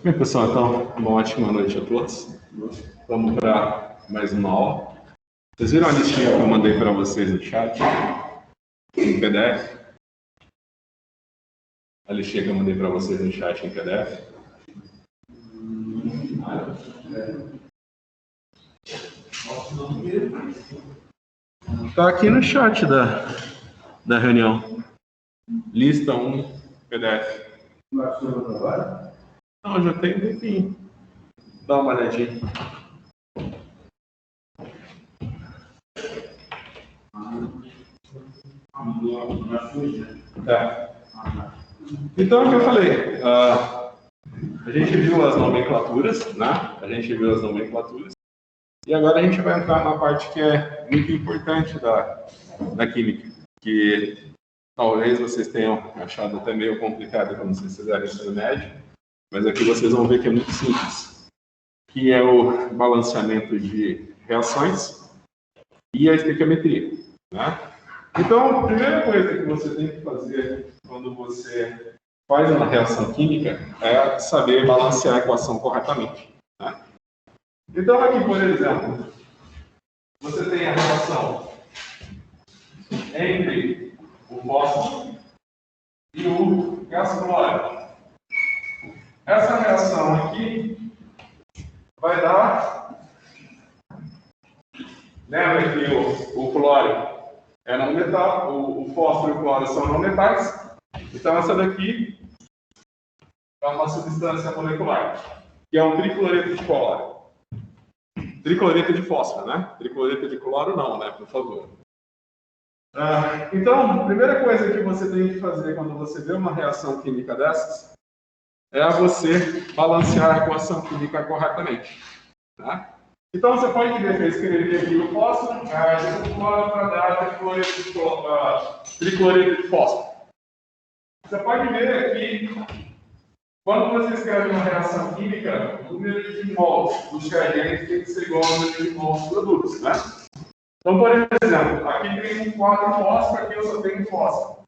Bem, pessoal, então, uma ótima noite a todos. Vamos para mais uma aula. Vocês viram a listinha que eu mandei para vocês no chat? Em PDF? A listinha que eu mandei para vocês no chat em PDF? Está aqui no chat da reunião. Lista 1, PDF. Não, já tem um tempinho. Dá uma olhadinha. Então, é o que eu falei. A gente viu as nomenclaturas, né? E agora a gente vai entrar na parte que é muito importante da química, que talvez vocês tenham achado até meio complicado quando vocês fizerem ensino médio, mas aqui vocês vão ver que é muito simples, que é o balanceamento de reações e a estequiometria, né? Então, a primeira coisa que você tem que fazer quando você faz uma reação química é saber balancear a equação corretamente, né? Então, aqui, por exemplo, você tem a relação entre o fósforo e o gás clórico. Essa reação aqui vai dar... Lembra que o cloro é não metal, o fósforo e o cloro são não metais. Então, essa daqui é uma substância molecular, que é um tricloreto de cloro. Tricloreto de fósforo, né? Tricloreto de cloro não, né? Por favor. Então, a primeira coisa que você tem que fazer quando você vê uma reação química dessas é você balancear a equação química corretamente, né? Então, você pode ver que eu escrevi aqui o fósforo, o cloro para dar tricloreto de fósforo. Você pode ver que, quando você escreve uma reação química, o número de mols dos reagentes tem que ser igual ao número de mols dos produtos, né? Então, por exemplo, aqui tem 4 fósforos, aqui eu só tenho fósforo.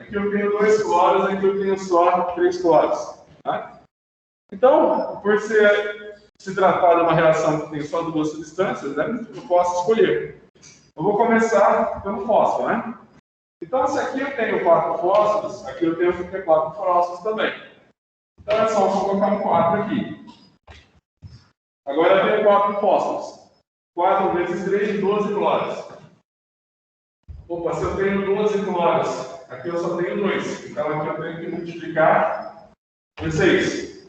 Aqui eu tenho 2 cloros, aqui eu tenho só 3 cloros, né? Então, por se tratar de uma reação que tem só 2 substâncias, né, eu posso escolher. Eu vou começar pelo fósforo, né? Então, se aqui eu tenho 4 fósforos, aqui eu tenho 4 fósforos também. Então, é só colocar um 4 aqui. Agora eu tenho 4 fósforos. 4 vezes 3, 12 cloros. Opa, se eu tenho 12 cloros, aqui eu só tenho 2. Então, aqui eu tenho que multiplicar por 6.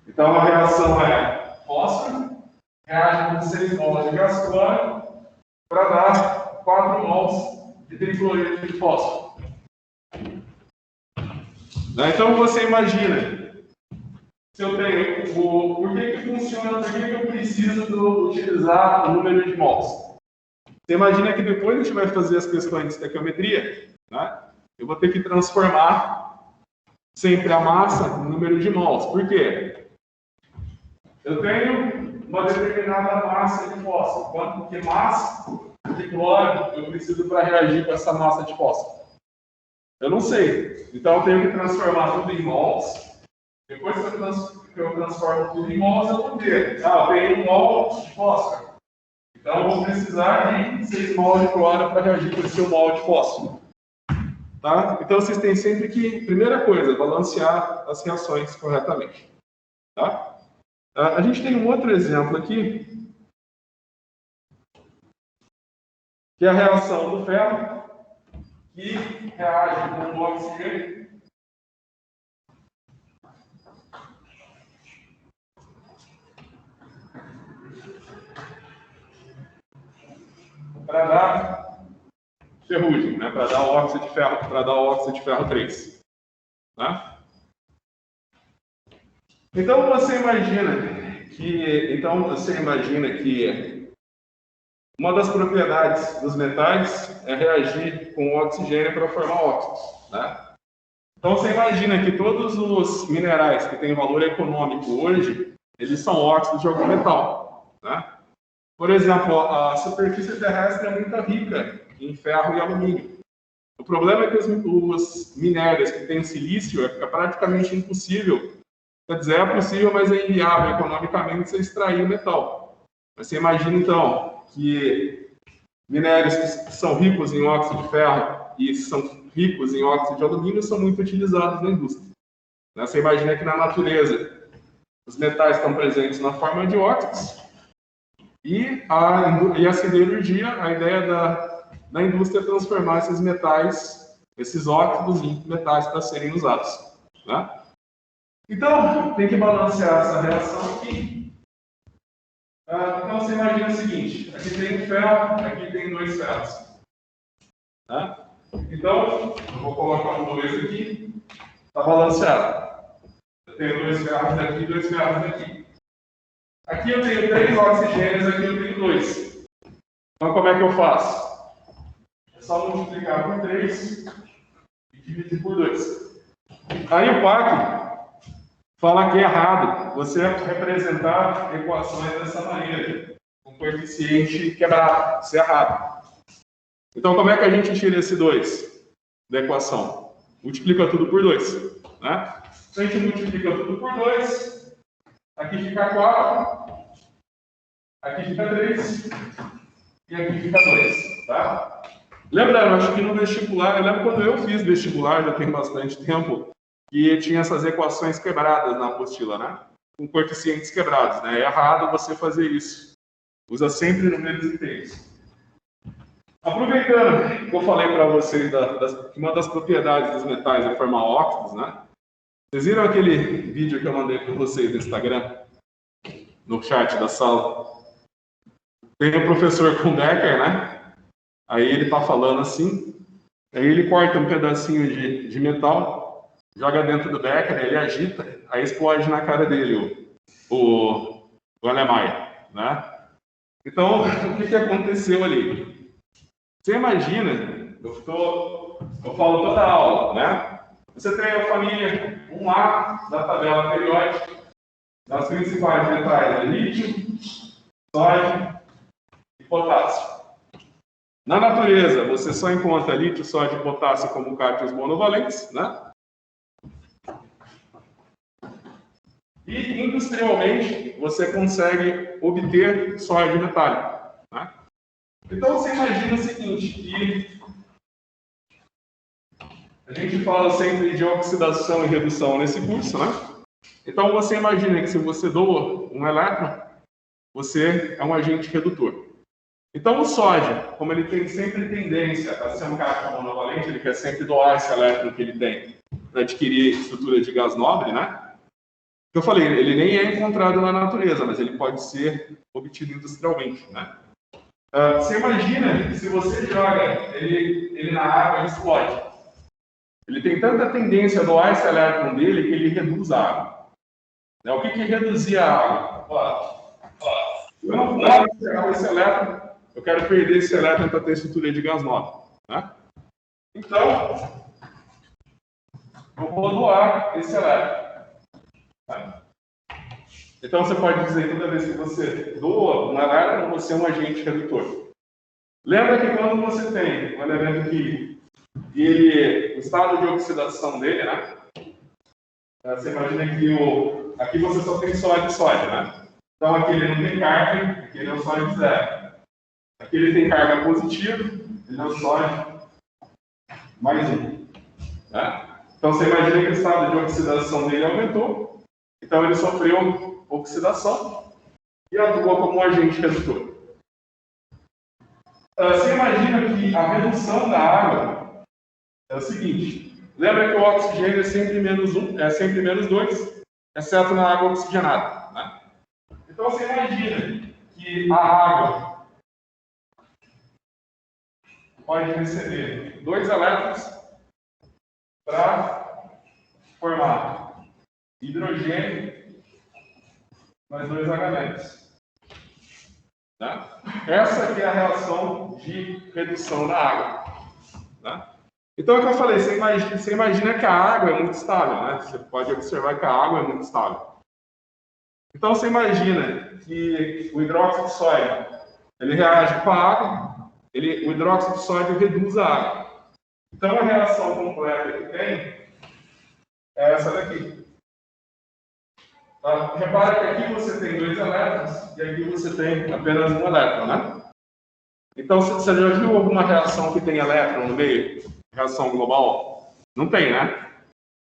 Então, a reação é fósforo reage com 6 mols de gás clórico para dar 4 mols de tricloreto de fósforo. Então você imagina, se eu tenho por que funciona, por que eu preciso utilizar o número de mols? Você imagina que depois a gente vai fazer as questões de estequiometria, né? Eu vou ter que transformar sempre a massa no número de mols. Por quê? Eu tenho uma determinada massa de fósforo. Quanto que massa de cloro eu preciso para reagir com essa massa de fósforo? Eu não sei. Então eu tenho que transformar tudo em mols. Depois que eu transformo tudo em mols, eu vou ter. Eu tenho 1 mol de fósforo. Então eu vou precisar de 6 mol de cloro para reagir com esse 1 mol de fósforo. Tá? Então vocês têm sempre que, primeira coisa, balancear as reações corretamente. Tá? A gente tem um outro exemplo aqui, que é a reação do ferro, que reage com o oxigênio para dar ferrugem, né? Para dar o óxido de ferro, para dar o óxido de ferro 3. Tá? Então você imagina que uma das propriedades dos metais é reagir com o oxigênio para formar óxidos, né? Então você imagina que todos os minerais que têm valor econômico hoje, eles são óxidos de algum metal, né? Por exemplo, a superfície terrestre é muito rica em ferro e alumínio. O problema é que os minérios que têm silício é praticamente impossível Quer dizer, é possível, mas é inviável economicamente você extrair o metal. Mas você imagina, então, que minérios que são ricos em óxido de ferro e são ricos em óxido de alumínio são muito utilizados na indústria. Você imagina que na natureza os metais estão presentes na forma de óxidos e a siderurgia, a ideia da indústria é transformar esses metais, esses óxidos em metais para serem usados. Né? Então, tem que balancear essa reação aqui. Então, você imagina o seguinte, aqui tem um ferro, aqui tem dois ferros. Né? Então, eu vou colocar um 2 aqui, está balanceado. Eu tenho dois ferros daqui e dois ferros daqui. Aqui eu tenho 3 oxigênios, aqui eu tenho 2. Então, como é que eu faço? É só multiplicar por 3 e dividir por 2. Aí o PAC fala que é errado você representar equações dessa maneira, com coeficiente quebrado. Isso é errado. Então, como é que a gente tira esse 2 da equação? Multiplica tudo por 2. Né? Então, a gente multiplica tudo por 2. Aqui fica 4. Aqui fica 3. E aqui fica 2. Tá? Lembrando, acho que no vestibular, eu lembro quando eu fiz vestibular, já tem bastante tempo, que tinha essas equações quebradas na apostila, né? Com coeficientes quebrados, né? É errado você fazer isso. Usa sempre números inteiros. Aproveitando que eu falei para vocês que uma das propriedades dos metais é formar óxidos, né? Vocês viram aquele vídeo que eu mandei para vocês no Instagram? No chat da sala? Tem o professor com Becker, né? Aí ele tá falando assim, aí ele corta um pedacinho de metal, joga dentro do Becker, ele agita, aí explode na cara dele o Alemanha, né? Então, o que aconteceu ali? Você imagina, eu falo toda a aula, né? Você tem a família 1A da tabela periódica, das principais metais é lítio, sódio e potássio. Na natureza, você só encontra lítio, sódio e potássio como cátions monovalentes, né? E industrialmente, você consegue obter sódio metálico, né? Então, você imagina o seguinte, que a gente fala sempre de oxidação e redução nesse curso, né? Então, você imagina que se você doa um elétron, você é um agente redutor. Então, o sódio, como ele tem sempre tendência a ser um cátion monovalente, ele quer sempre doar esse elétron que ele tem para adquirir estrutura de gás nobre, né? Eu falei, ele nem é encontrado na natureza, mas ele pode ser obtido industrialmente, né? Você imagina que se você joga ele na água, ele explode. Ele tem tanta tendência a doar esse elétron dele que ele reduz a água. Né? O que reduzia a água? Eu não posso pegar esse elétron, eu quero perder esse elétron para ter estrutura de gás nobre. Né? Então, eu vou doar esse elétron. Né? Então, você pode dizer toda vez que você doa um elétron, você é um agente redutor. Lembra que quando você tem um elemento químico e o estado de oxidação dele, né? Você imagina que aqui você só tem sódio e sódio, né? Então, aqui ele não tem carga, aqui ele é o sódio zero. Aqui ele tem carga positiva, ele é o sódio mais 1. Né? Então, você imagina que o estado de oxidação dele aumentou. Então, ele sofreu oxidação e atua como um agente redutor. Você imagina que a redução da água é o seguinte. Lembra que o oxigênio é sempre menos 1, é sempre menos 2, exceto na água oxigenada. Né? Então, você imagina que a água pode receber 2 elétrons para formar hidrogênio mais 2 H-. Né? Essa aqui é a reação de redução da água. Né? Então, é o que eu falei, você imagina que a água é muito estável, né? Você pode observar que a água é muito estável. Então, você imagina que o hidróxido de sódio, ele reage com a água, o hidróxido de sódio reduz a água. Então, a reação completa que tem é essa daqui. Repara que aqui você tem 2 elétrons e aqui você tem apenas um elétron, né? Então, você já viu alguma reação que tem elétron no meio? Reação global? Não tem, né?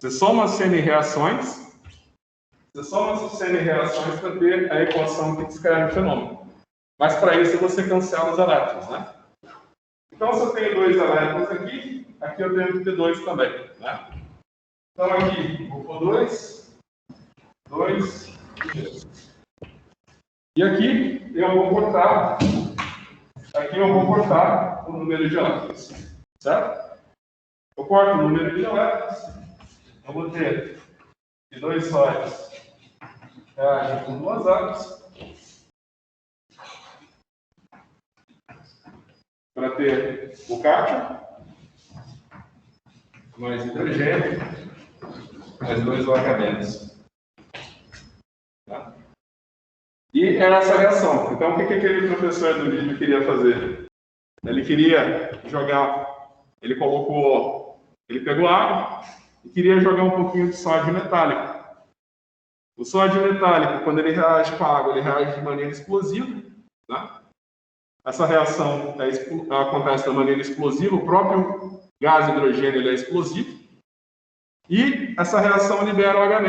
Você soma as semi-reações para ter a equação que descreve o fenômeno. Mas para isso você cancela os elétrons, né? Então, se eu tenho 2 elétrons aqui, aqui eu tenho que ter 2 também, né? Então, aqui, vou pôr 2, 2 e 2. E aqui eu vou cortar o número de elétrons, certo? Eu corto o número de elétrons, eu vou ter que 2 sólidos reagem com 2 átomos para ter o cátion, mais hidrogênio, mais 2 OH-. Tá? E era essa reação. Então, o que aquele professor do vídeo queria fazer? Ele queria jogar, ele pegou água e queria jogar um pouquinho de sódio metálico. O sódio metálico, quando ele reage com a água, ele reage de maneira explosiva, né? Essa reação acontece de maneira explosiva, o próprio gás hidrogênio ele é explosivo, e essa reação libera o H-.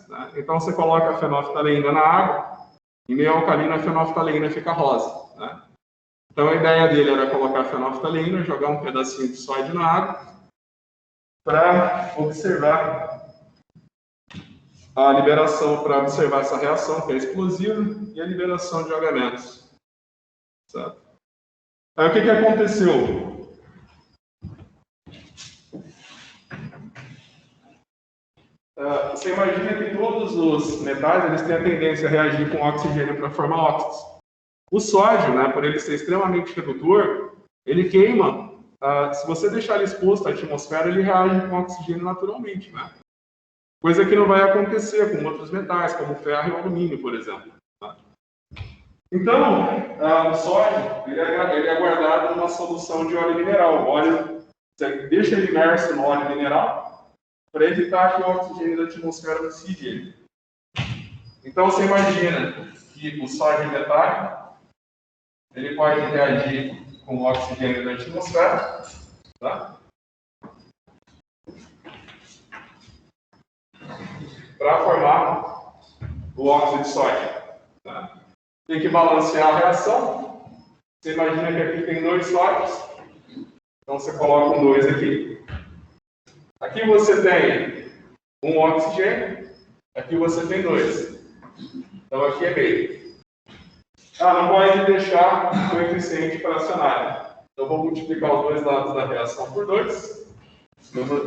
Né? Então, você coloca a fenolftaleína na água, em meio alcalino a fenolftaleína fica rosa. Né? Então, a ideia dele era colocar a fenolftaleína, jogar um pedacinho de sódio na água, para observar a liberação, para observar essa reação, que é explosiva, e a liberação de OH-. Certo? Aí o que aconteceu? Você imagina que todos os metais eles têm a tendência a reagir com oxigênio para formar óxidos. O sódio, né, por ele ser extremamente redutor, ele queima. Se você deixar ele exposto à atmosfera, ele reage com oxigênio naturalmente. Né? Coisa que não vai acontecer com outros metais, como o ferro e o alumínio, por exemplo. Tá? Então, o sódio ele é guardado numa solução de óleo mineral. O óleo, você deixa ele imerso no óleo mineral para evitar que o oxigênio da atmosfera oxide ele. Então, você imagina que o sódio metálico ele pode reagir com o oxigênio da atmosfera, tá? Para formar o óxido de sódio. Tá? Tem que balancear a reação. Você imagina que aqui tem 2 sódios. Então você coloca um 2 aqui. Aqui você tem um oxigênio. Aqui você tem 2. Então aqui é meio. Não pode deixar o coeficiente fracionário. Então eu vou multiplicar os 2 lados da reação por 2. Eu vou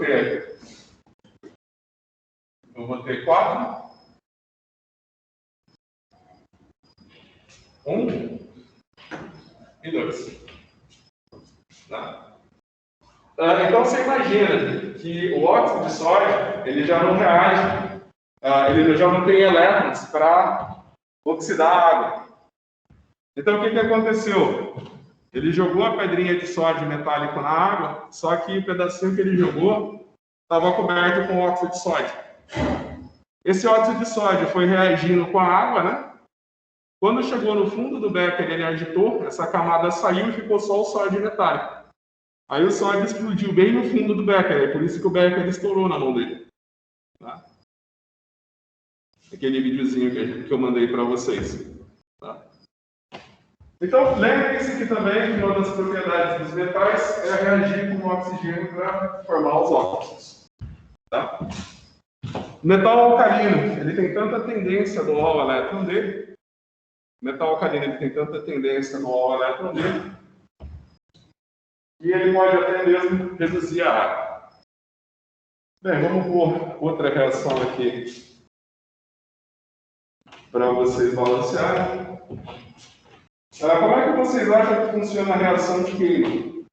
ter 4. 1 e 2. Tá? Então você imagina que o óxido de sódio ele já não reage, ele já não tem elétrons para oxidar a água. Então o que aconteceu? Ele jogou a pedrinha de sódio metálico na água, só que o pedacinho que ele jogou estava coberto com óxido de sódio. Esse óxido de sódio foi reagindo com a água, né? Quando chegou no fundo do becker, ele agitou, essa camada saiu e ficou só o sódio metálico. Aí o sódio explodiu bem no fundo do becker, é por isso que o becker estourou na mão dele. Tá? Aquele videozinho que eu mandei para vocês. Tá? Então, lembrem-se que também uma das propriedades dos metais é reagir com o oxigênio para formar os óxidos. Tá? O metal alcalino, ele tem tanta tendência a doar o elétron dele. O metal alcalino ele tem tanta tendência a doar o elétron dele. E ele pode até mesmo reduzir a água. Bem, vamos pôr outra reação aqui para vocês balancearem. Como é que vocês acham que funciona a reação de queima?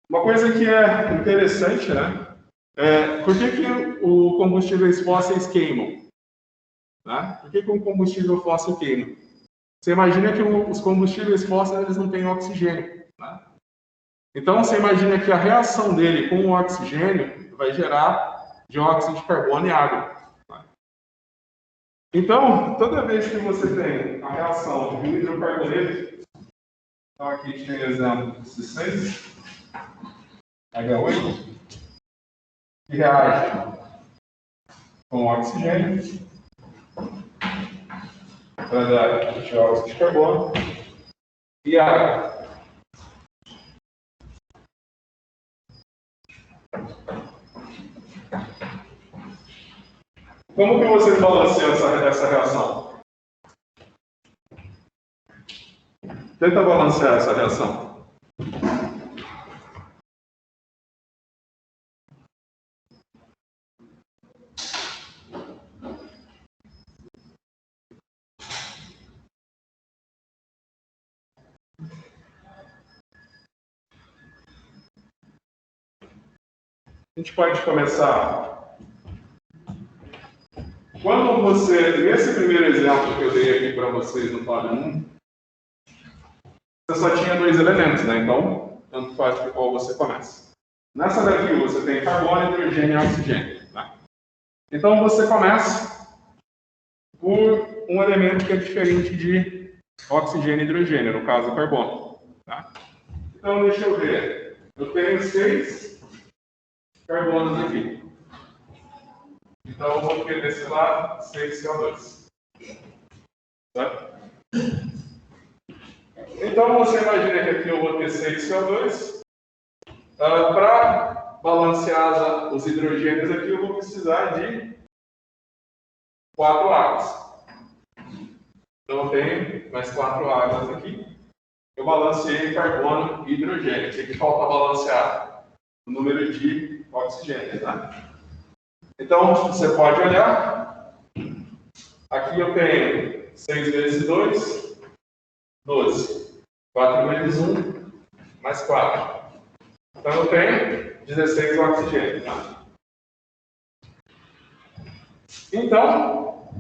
Uma coisa que é interessante, né? Por que os combustíveis fósseis queimam? Por que um combustível fóssil queima? Você imagina que os combustíveis fósseis eles não têm oxigênio. Então, você imagina que a reação dele com o oxigênio vai gerar dióxido de carbono e água. Então, toda vez que você tem a reação de um hidrocarboneto, então aqui tem o exemplo C6, H8, que reage com oxigênio para dar dióxido de carbono e água. Como que você balanceiam essa reação? Tenta balancear essa reação. A gente pode começar. Quando você, nesse primeiro exemplo que eu dei aqui para vocês no quadro 1, você só tinha dois elementos, né? Então, tanto faz por qual você começa. Nessa daqui você tem carbono, hidrogênio e oxigênio. Né? Então você começa por um elemento que é diferente de oxigênio e hidrogênio, no caso carbono. Tá? Então deixa eu ver. Eu tenho 6 carbonos aqui. Então eu vou ter desse lado 6 CO2. Tá? Então você imagina que aqui eu vou ter 6 CO2. Para balancear os hidrogênios aqui, eu vou precisar de 4 águas. Então eu tenho mais 4 águas aqui. Eu balanceei carbono e hidrogênio. Aqui falta balancear o número de oxigênio. Tá? Então você pode olhar. Aqui eu tenho 6 vezes 2, 12. 4 vezes 1, mais 4. Então eu tenho 16 oxigênios. Tá? Então,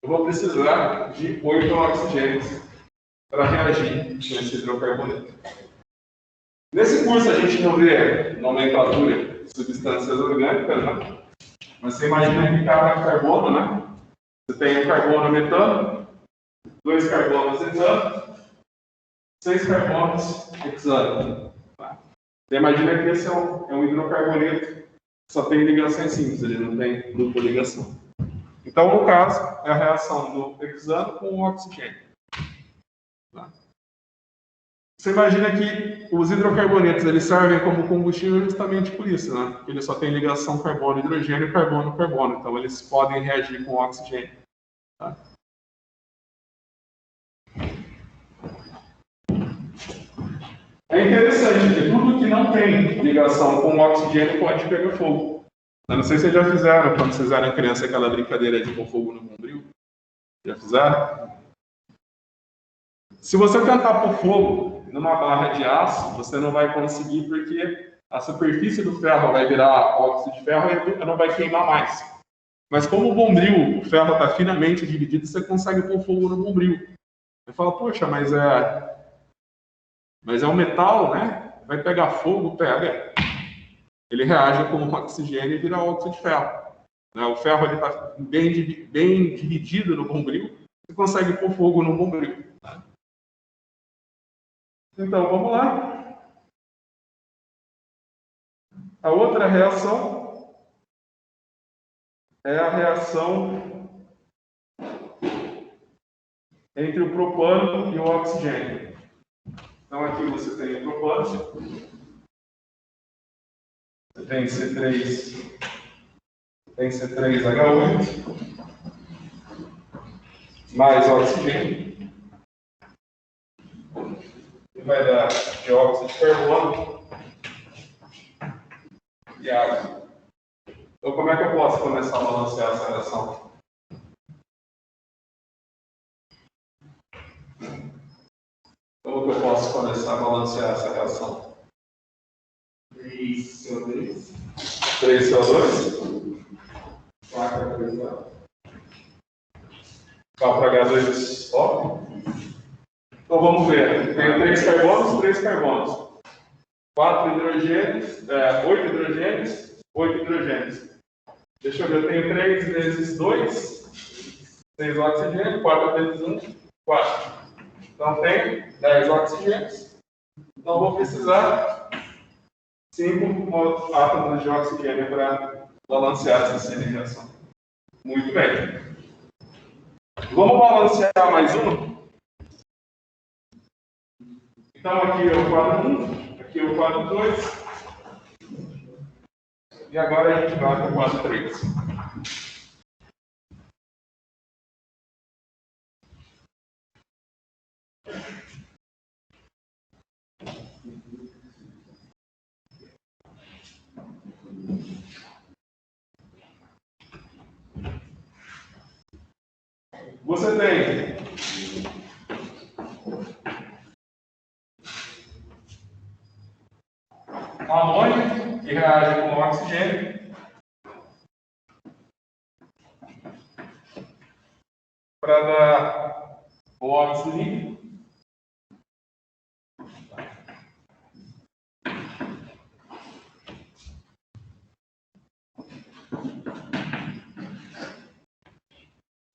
eu vou precisar de 8 oxigênios para reagir com esse hidrocarboneto. Nesse curso a gente não vê nomenclatura de substâncias orgânicas, né? Mas você imagina que cada carbono, né? Você tem um carbono metano, 2 carbonos etano, 6 carbonos hexano. Tá? Você imagina que esse é um hidrocarboneto que só tem ligações simples, ele não tem dupla ligação. Então, no caso, é a reação do hexano com o oxigênio. Tá? Você imagina que os hidrocarbonetos eles servem como combustível justamente por isso, né? Eles só têm ligação carbono-hidrogênio, carbono-carbono. Então, eles podem reagir com o oxigênio. Tá? É interessante que tudo que não tem ligação com o oxigênio pode pegar fogo. Eu não sei se vocês já fizeram, quando vocês eram criança, aquela brincadeira de pôr fogo no bombril. Já fizeram? Se você tentar pôr fogo numa barra de aço, você não vai conseguir porque a superfície do ferro vai virar óxido de ferro e não vai queimar mais. Mas como o bombril, o ferro está finamente dividido, você consegue pôr fogo no bombril. Você fala, poxa, mas é um metal, né? Vai pegar fogo, pega. Ele reage com o oxigênio e vira óxido de ferro. O ferro está bem dividido no bombril, você consegue pôr fogo no bombril. Então, vamos lá. A outra reação é a reação entre o propano e o oxigênio. Então, aqui você tem o propano. Você tem C3H8 mais oxigênio. E vai dar dióxido de carbono e água. Então, como é que eu posso começar a balancear essa reação? Como que eu posso começar a balancear essa reação? 3 CO2. 3 CO2. 4 H2O. 4 H2O. Então vamos ver. Tenho 3 carbonos, 3 carbonos. 4 hidrogênios, 8 hidrogênios, 8 hidrogênios. Deixa eu ver, eu tenho 3 vezes 2, 6 oxigênios, 4 vezes 1, 4. Então tem 10 oxigênios. Então vou precisar 5 átomos de oxigênio para balancear essa reação. Muito bem. Vamos balancear mais um? Então aqui é o quadro 1, aqui é o quadro 2. E agora a gente vai para o quadro 3. Você tem amônio que reage com oxigênio para dar o óxido líquido.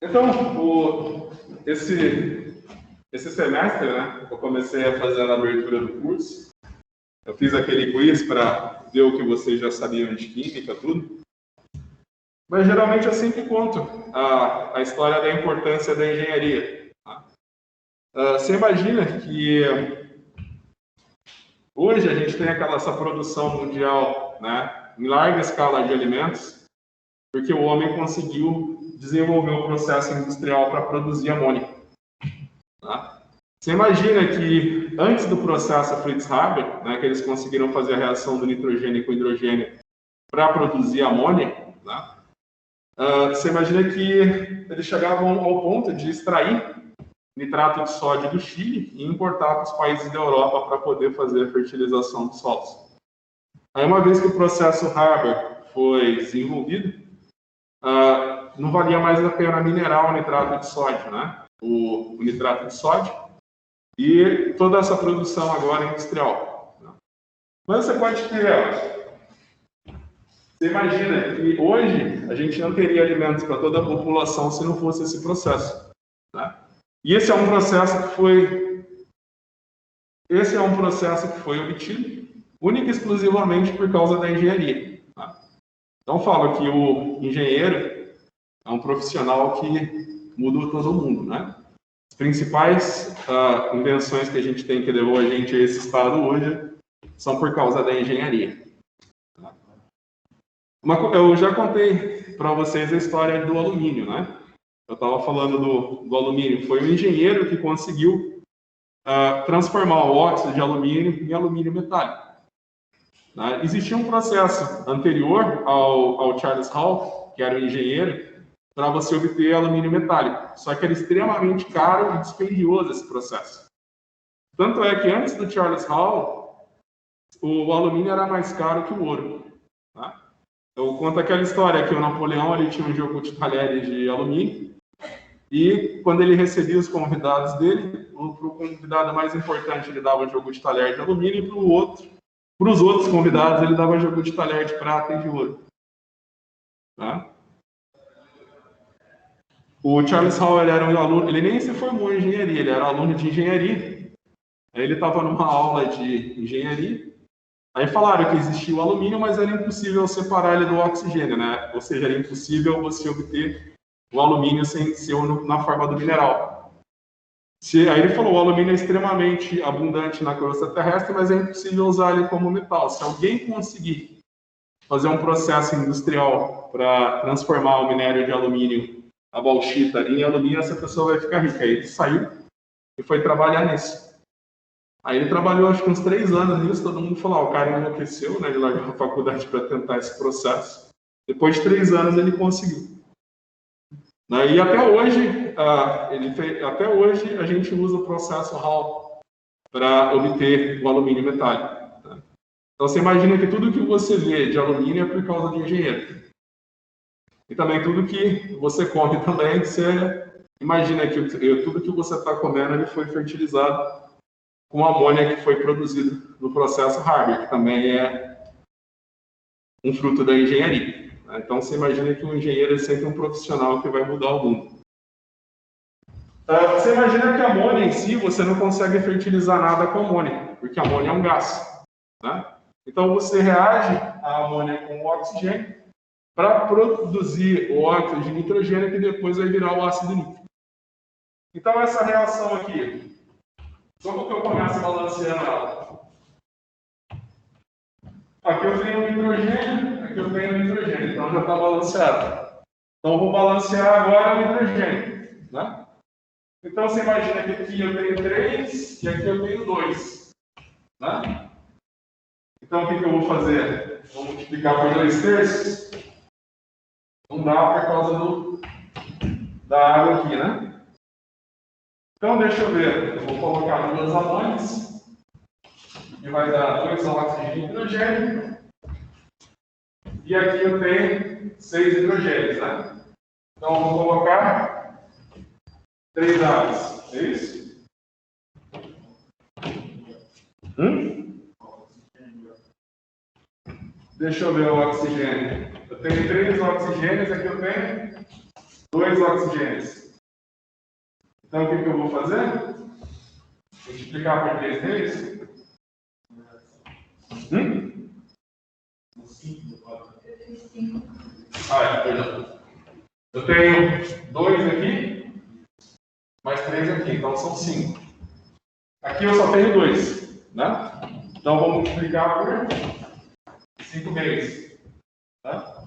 Então, esse semestre, né, eu comecei a fazer a abertura do curso. Eu fiz aquele quiz para ver o que vocês já sabiam de química, tudo. Mas geralmente eu sempre conto a história da importância da engenharia. Tá? Você imagina que hoje a gente tem essa produção mundial, né, em larga escala de alimentos, porque o homem conseguiu desenvolver um processo industrial para produzir amônio. Tá? Você imagina que antes do processo Fritz-Haber, né, que eles conseguiram fazer a reação do nitrogênio com hidrogênio para produzir amônio, né, você imagina que eles chegavam ao ponto de extrair nitrato de sódio do Chile e importar para os países da Europa para poder fazer a fertilização dos solos. Aí, uma vez que o processo Haber foi desenvolvido, não valia mais a pena minerar o nitrato de sódio, né? O nitrato de sódio, e toda essa produção agora é industrial. Né? Mas você pode ter... Você imagina que hoje a gente não teria alimentos para toda a população se não fosse esse processo. Né? E esse é um processo que foi obtido única e exclusivamente por causa da engenharia. Tá? Então eu falo que o engenheiro é um profissional que mudou todo mundo, né? As principais invenções que a gente tem que levou a gente a esse estado hoje são por causa da engenharia. Tá? Eu já contei para vocês a história do alumínio, né? Eu estava falando do alumínio. Foi um engenheiro que conseguiu transformar o óxido de alumínio em alumínio metálico. Né? Existia um processo anterior ao Charles Hall, que era o engenheiro, para você obter alumínio metálico. Só que era extremamente caro e dispendioso esse processo. Tanto é que antes do Charles Hall, o alumínio era mais caro que o ouro. Tá? Eu conto aquela história que o Napoleão ele tinha um jogo de talheres de alumínio e quando ele recebia os convidados dele, para o convidado mais importante ele dava um jogo de talher de alumínio e para os outros convidados ele dava um jogo de talher de prata e de ouro. Tá? O Charles Hall ele era um aluno, ele nem se formou em engenharia, ele era aluno de engenharia. Aí ele estava numa aula de engenharia. Aí falaram que existia o alumínio, mas era impossível separar ele do oxigênio, né? Ou seja, era impossível você obter o alumínio sem ser na forma do mineral. Aí ele falou, o alumínio é extremamente abundante na crosta terrestre, mas é impossível usar ele como metal. Se alguém conseguir fazer um processo industrial para transformar o minério de alumínio, a bauxita, em alumínio, essa pessoa vai ficar rica. Aí ele saiu e foi trabalhar nisso. Aí ele trabalhou acho que uns 3 anos nisso, todo mundo falou, o cara enlouqueceu, né? Ele largou a faculdade para tentar esse processo. Depois de 3 anos ele conseguiu. E até hoje a gente usa o processo Hall para obter o alumínio metálico. Tá? Então você imagina que tudo que você vê de alumínio é por causa do engenheiro. E também tudo que você come também, você imagina que tudo que você está comendo ele foi fertilizado com amônia que foi produzido no processo Haber, que também é um fruto da engenharia. Então, você imagina que o engenheiro é sempre um profissional que vai mudar o mundo. Você imagina que a amônia em si, você não consegue fertilizar nada com amônia, porque a amônia é um gás, né? Então você reage a amônia com o oxigênio para produzir o óxido de nitrogênio, que depois vai virar o ácido nítrico. Então essa reação aqui, como que eu começo balanceando ela? Aqui eu tenho nitrogênio, aqui eu tenho nitrogênio, então já está balanceado. Então eu vou balancear agora o nitrogênio, né? Então você imagina que aqui eu tenho 3 e aqui eu tenho 2, né? Então o que eu vou fazer? Vou multiplicar por 2/3. Não dá por causa da água aqui, né? Então deixa eu ver. Eu vou colocar 2 amônias, que vai dar 2 óxidos de hidrogênio. E aqui eu tenho 6 hidrogênios, né? Então eu vou colocar 3 águas. É isso? Deixa eu ver o oxigênio. Eu tenho 3 oxigênios, aqui eu tenho 2 oxigênios. Então o que eu vou fazer? Multiplicar por 3 deles. Perdão. Eu tenho 2 aqui, mais 3 aqui, então são 5. Aqui eu só tenho 2, né? Então vou multiplicar por 5 vezes. Tá?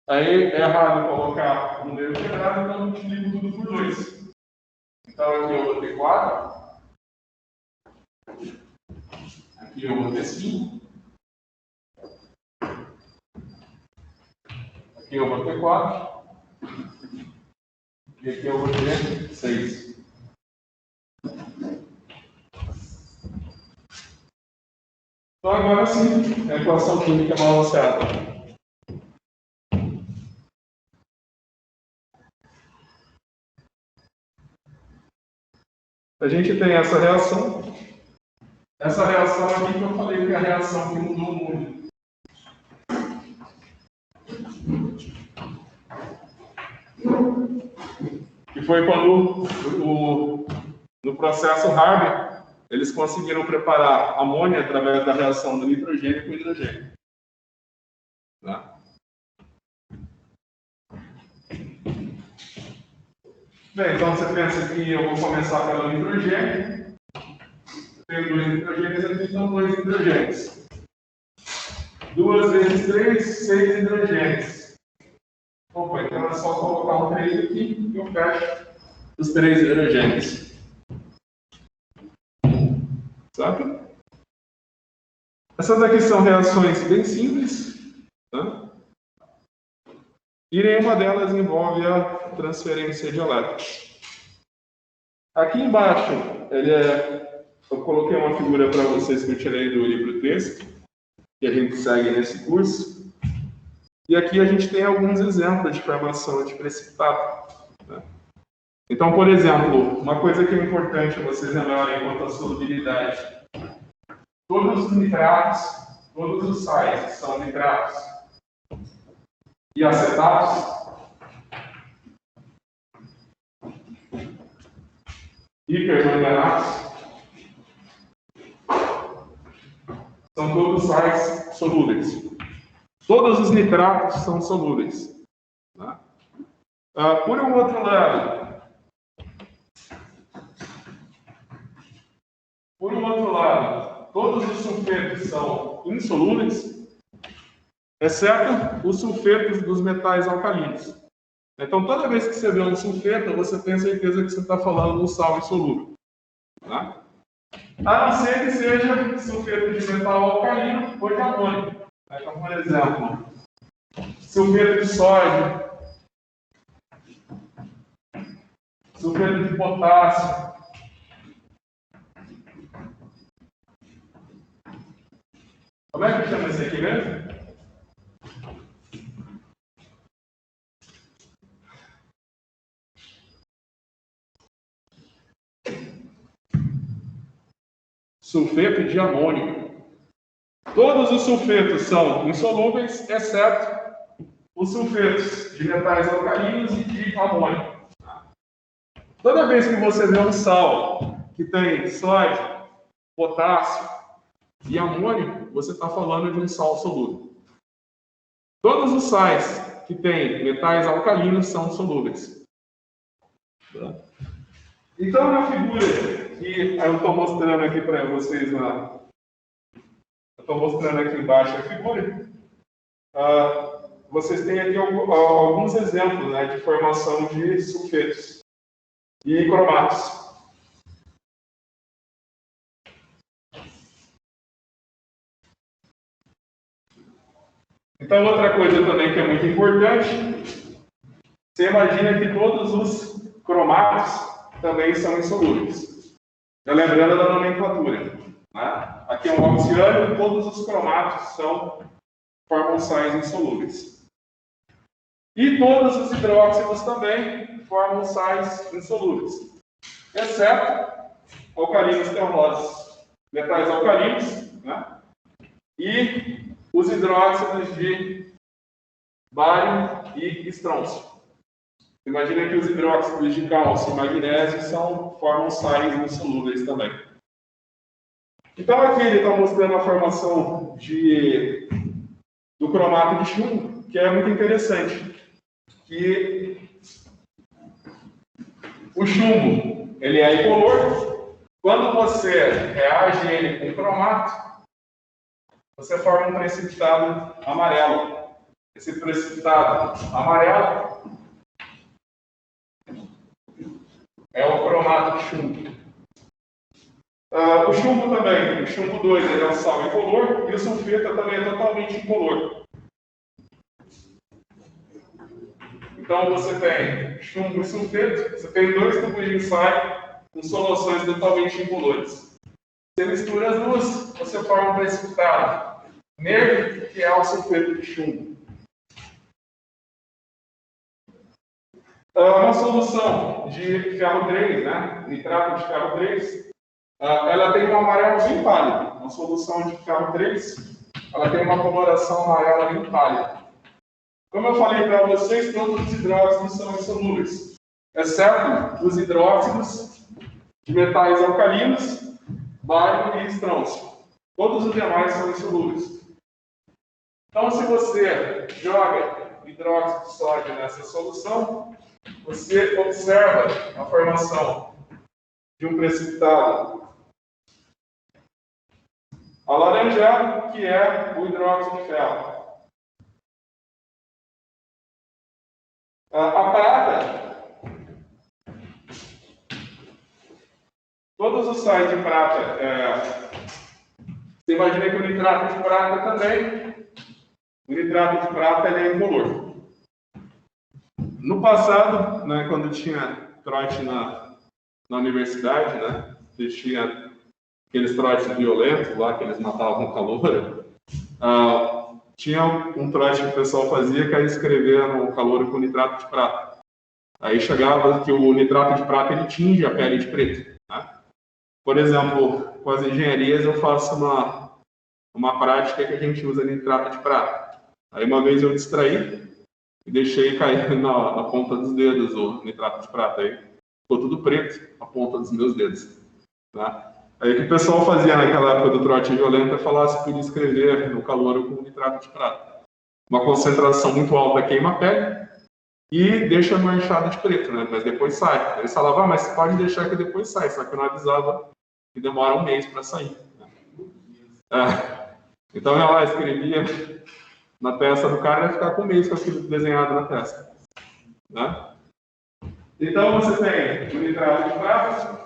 Aí é errado colocar o número quebrado, então eu multiplico tudo por 2. Então aqui eu vou ter 4. Aqui eu vou ter 5. Aqui eu vou ter 4. E aqui eu vou ter 6. Então agora sim, a equação química balanceada. A gente tem essa reação. Essa reação aqui que eu falei que é a reação que mudou o mundo. Que foi quando no processo Haber, eles conseguiram preparar amônia através da reação do nitrogênio com hidrogênio. Tá? Bem, então você pensa que eu vou começar pelo nitrogênio. Eu tenho 2 nitrogênios aqui, então 2 hidrogênios. 2 vezes 3, 6 hidrogênios. Opa, então é só colocar um 3 aqui e eu fecho os 3 hidrogênios. Sabe? Essas aqui são reações bem simples. Tá? E nenhuma delas envolve a transferência de elétrons. Aqui embaixo, eu coloquei uma figura para vocês que eu tirei do livro texto, que a gente segue nesse curso. E aqui a gente tem alguns exemplos de formação de precipitado. Né? Então, por exemplo, uma coisa que é importante vocês lembrarem quanto à solubilidade. Todos os nitratos, todos os sais que são nitratos e acetatos, hipermanganatos, são todos sais solúveis. Todos os nitratos são solúveis. Né? Por um outro lado, todos os sulfetos são insolúveis, exceto os sulfetos dos metais alcalinos. Então, toda vez que você vê um sulfeto, você tem certeza que você está falando de um sal insolúvel. Tá? A não ser que seja sulfeto de metal alcalino ou de amônio. Então, por exemplo, sulfeto de sódio, sulfeto de potássio, como é que chama esse aqui mesmo? Sulfeto de amônio. Todos os sulfetos são insolúveis, exceto os sulfetos de metais alcalinos e de amônio. Toda vez que você vê um sal que tem sódio, potássio e amônio, você está falando de um sal solúvel. Todos os sais que têm metais alcalinos são solúveis. Então, na figura que eu estou mostrando aqui para vocês, estou mostrando aqui embaixo a figura, vocês têm aqui alguns exemplos, né, de formação de sulfetos e cromatos. Então, outra coisa também que é muito importante, você imagina que todos os cromatos também são insolúveis. Já lembrando da nomenclatura. Né? Aqui é um oxiano, todos os cromatos formam sais insolúveis. E todos os hidróxidos também formam sais insolúveis, exceto alcalinos terrosos, metais alcalinos, né? E os hidróxidos de bário e estrôncio. Imagina que os hidróxidos de cálcio e magnésio formam sais insolúveis também. Então aqui ele está mostrando a formação do cromato de chumbo, que é muito interessante. Que o chumbo ele é incolor. Quando você reage ele com cromato, você forma um precipitado amarelo. Esse precipitado amarelo é o cromato de chumbo. O chumbo também, o chumbo 2 ele é um sal incolor e o sulfeto também é totalmente incolor. Então você tem chumbo e sulfeto, você tem dois tubos de ensaio com soluções totalmente incolores. Você mistura as duas, você forma um precipitado negro, que é o sulfeto de chumbo. Uma solução de ferro 3, né? Nitrato de ferro 3, ela tem um amarelo bem pálido. Uma solução de ferro 3, ela tem uma coloração amarela bem pálida. Como eu falei para vocês, todos os hidróxidos são insolúveis, exceto os hidróxidos de metais alcalinos, bário e estrôncio. Todos os demais são insolúveis. Então, se você joga hidróxido de sódio nessa solução, você observa a formação de um precipitado alaranjado, que é o hidróxido de ferro. A prata, todos os sais de prata, você imagina que o nitrato de prata também, o nitrato de prata ele é incolor. No passado, né, quando tinha trote na universidade, né, tinha aqueles trotes violentos lá, que eles matavam calor, tinha um trote que o pessoal fazia, que era escrever no calor com nitrato de prata. Aí chegava que o nitrato de prata ele tinge a pele de preto. Né? Por exemplo, com as engenharias eu faço uma prática que a gente usa nitrato de prata. Aí uma vez eu distraí e deixei cair na ponta dos dedos o nitrato de prata. Aí ficou tudo preto a ponta dos meus dedos. Né? Aí o que o pessoal fazia naquela época do trote violento é falar se podia escrever no calor com nitrato de prata. Uma concentração muito alta queima a pele e deixa manchada de preto, né? Mas depois sai. Eles falavam, mas você pode deixar que depois sai, só que eu não avisava que demora um mês para sair. Então eu lá escrevia na testa do cara e ia ficar com um mês com aquilo desenhado na testa. Né? Então você tem o nitrato de prata.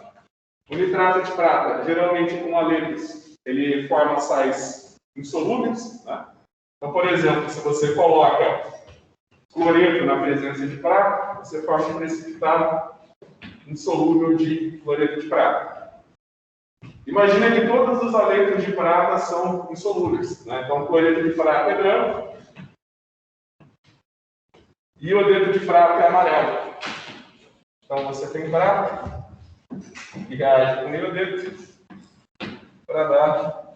O nitrato de prata, geralmente com haletos, ele forma sais insolúveis. Né? Então, por exemplo, se você coloca cloreto na presença de prata, você forma um precipitado insolúvel de cloreto de prata. Imagina que todos os haletos de prata são insolúveis. Né? Então, o cloreto de prata é branco e o iodeto de prata é amarelo. Então, você tem prata que reage com o iodeto para dar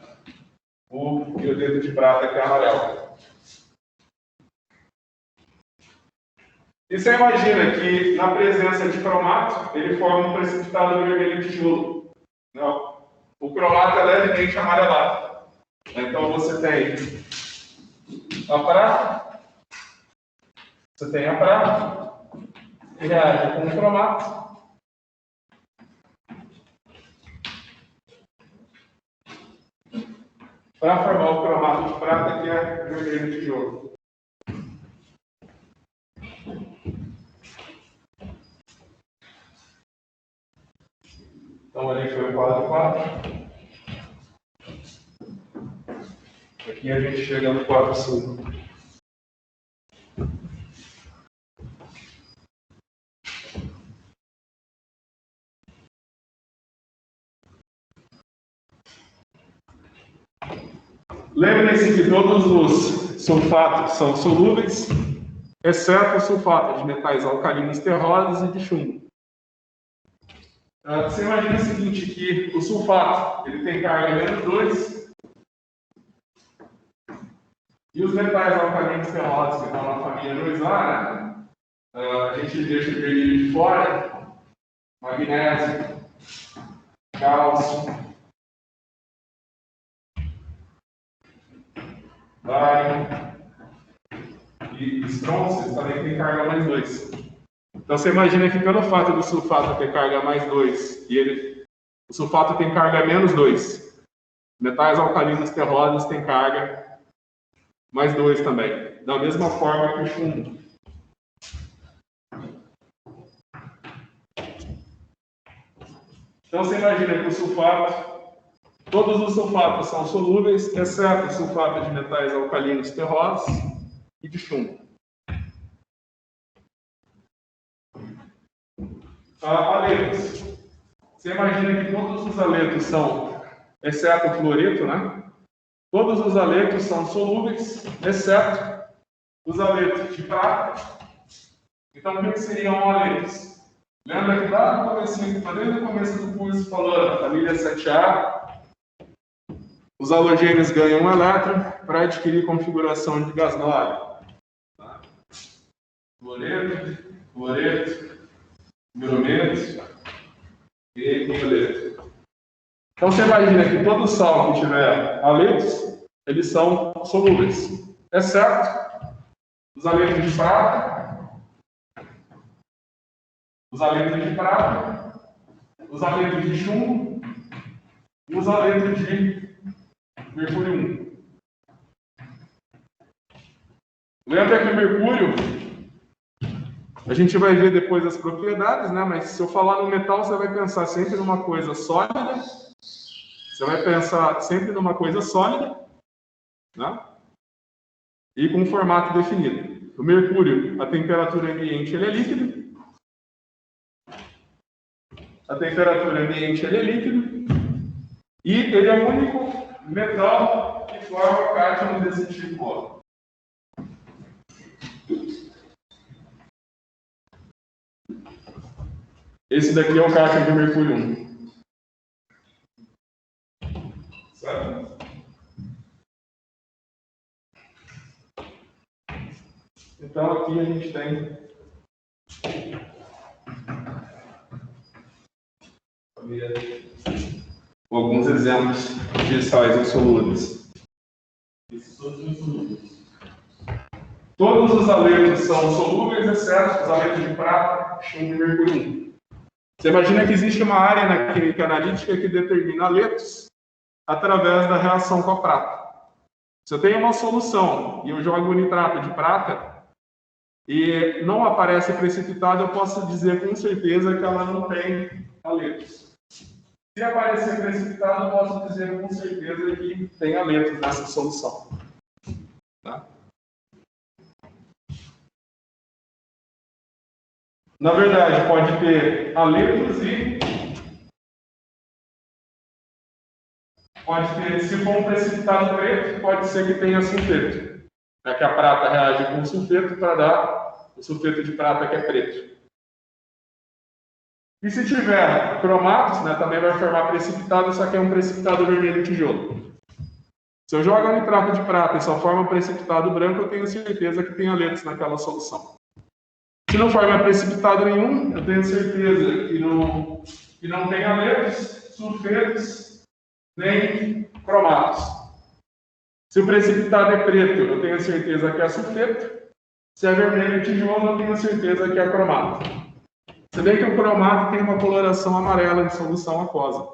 o iodeto de prata que é amarelo. E você imagina que, na presença de cromato, ele forma um precipitado vermelho de tijolo. Não. O cromato é levemente amarelado. Então você tem a prata, que reage com o cromato. Para formar o cromato de prata, que é vermelho de tijolo. Então ali foi o quadro 4. Aqui a gente chega no quadro 5. Lembrem-se que todos os sulfatos são solúveis, exceto o sulfato de metais alcalinos terrosos e de chumbo. Você imagina o seguinte, que o sulfato ele tem carga menos 2, e os metais alcalinos terrosos que estão na família 2A, né? A gente deixa o vermelho de fora, magnésio, cálcio, bário e estrôncio também tem carga mais 2. Então você imagina que pelo fato do sulfato ter carga mais 2 e o sulfato tem carga menos 2, metais alcalinos terrosos têm carga mais 2 também, da mesma forma que o chumbo. Então você imagina que o sulfato, todos os sulfatos são solúveis, exceto o sulfato de metais alcalinos terrosos e de chumbo. Aletos. Você imagina que todos os aletos são, exceto o fluoreto, né? Todos os aletos são solúveis, exceto os aletos de prata. Então, o que seriam aletos? Lembra que lá no começo do curso, falou na família 7A, os halogênios ganham um elétron para adquirir configuração de gás nobre. Tá? Fluoreto, brometo e ioleto. Então você imagina que todo sal que tiver aletos, eles são solúveis, exceto os aletos de prata, os aletos de chumbo e os aletos de mercúrio 1. Lembra que o mercúrio, a gente vai ver depois as propriedades, né? Mas se eu falar no metal, você vai pensar sempre numa coisa sólida. Né? E com um formato definido. O mercúrio, a temperatura ambiente, ele é líquido. E ele é o único metal que forma cátion desse tipo. Esse daqui é o cátion de mercúrio 1. Certo? Então aqui a gente tem alguns exemplos de sais insolúveis. Todos os aletos são solúveis, exceto os aletos de prata, chumbo e mercúrio 1. Você imagina que existe uma área na química analítica que determina aletos através da reação com a prata. Se eu tenho uma solução e eu jogo o nitrato de prata e não aparece precipitado, eu posso dizer com certeza que ela não tem aletos. Se aparecer precipitado, eu posso dizer com certeza que tem aletos nessa solução. Tá? Na verdade, pode ter aletos e pode ter, se for um precipitado preto, pode ser que tenha sulfeto. É que a prata reage com o sulfeto para dar o sulfeto de prata que é preto. E se tiver cromatos, né, também vai formar precipitado, só que é um precipitado vermelho tijolo. Se eu jogo nitrato de prata e só forma um precipitado branco, eu tenho certeza que tem aletos naquela solução. Se não forma precipitado nenhum, eu tenho certeza que não tem haletos, sulfetos, nem cromatos. Se o precipitado é preto, eu tenho certeza que é sulfeto. Se é vermelho e tijolo, eu tenho certeza que é cromato. Se bem que o cromato tem uma coloração amarela em solução aquosa.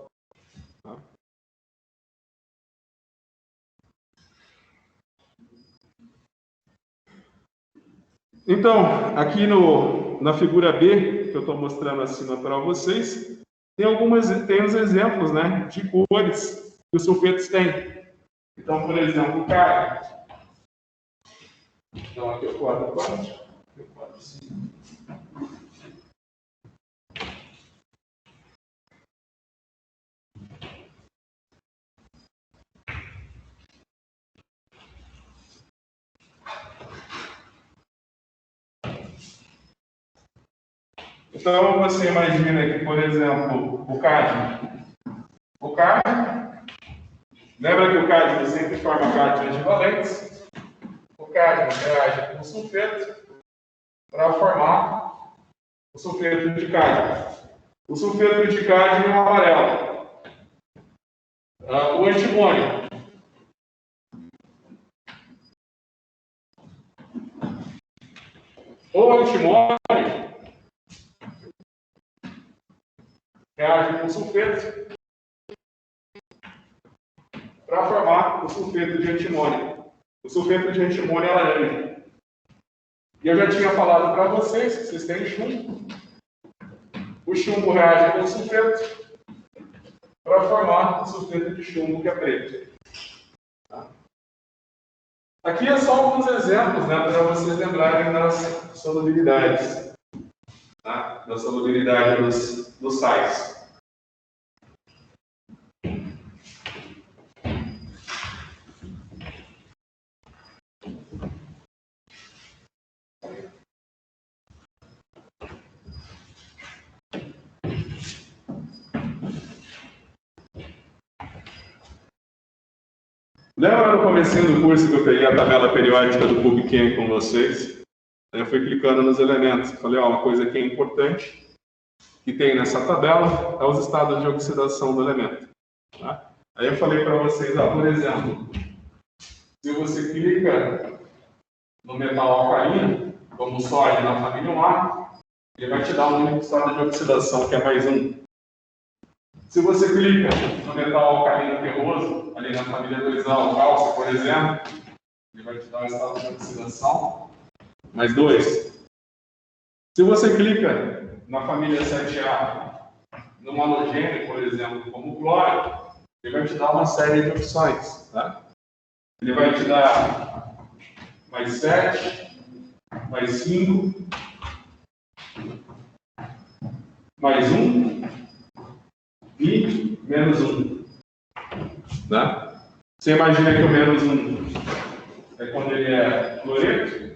Então, aqui na figura B, que eu estou mostrando acima para vocês, tem os exemplos, né, de cores que os sulfetos têm. Então, por exemplo, o cário. Então, aqui o quadro 4. Aqui o quadro 5. Então, você imagina aqui, por exemplo, o cádmio. O cádmio, lembra que o cádmio sempre forma cátions divalentes. O cádmio reage com o sulfeto para formar o sulfeto de cádmio. O sulfeto de cádmio é amarelo. O antimônio. O antimônio reage com o sulfeto para formar o sulfeto de antimônio. O sulfeto de antimônio é laranja. E eu já tinha falado para vocês que vocês têm chumbo. O chumbo reage com o sulfeto para formar o sulfeto de chumbo, que é preto. Aqui é só alguns exemplos, né, para vocês lembrarem das solubilidades. Tá? Da solubilidade dos sais. Lembra no comecinho do curso que eu peguei a tabela periódica do PubChem com vocês? Eu fui clicando nos elementos. Falei, uma coisa que é importante, que tem nessa tabela, é os estados de oxidação do elemento. Tá? Aí eu falei para vocês, por exemplo, se você clica no metal alcalino, como o sódio na família 1A, ele vai te dar um único estado de oxidação, que é mais 1. Se você clica no metal alcalino ferroso, ali na família 2A, o cálcio, por exemplo, ele vai te dar um estado de oxidação, mais 2. Se você clica na família 7A, no halogênio, por exemplo, como o cloro, ele vai te dar uma série de opções. Tá? Ele vai te dar mais 7, mais 5, mais 1 e menos 1. Tá? Você imagina que o menos 1 é quando ele é cloreto,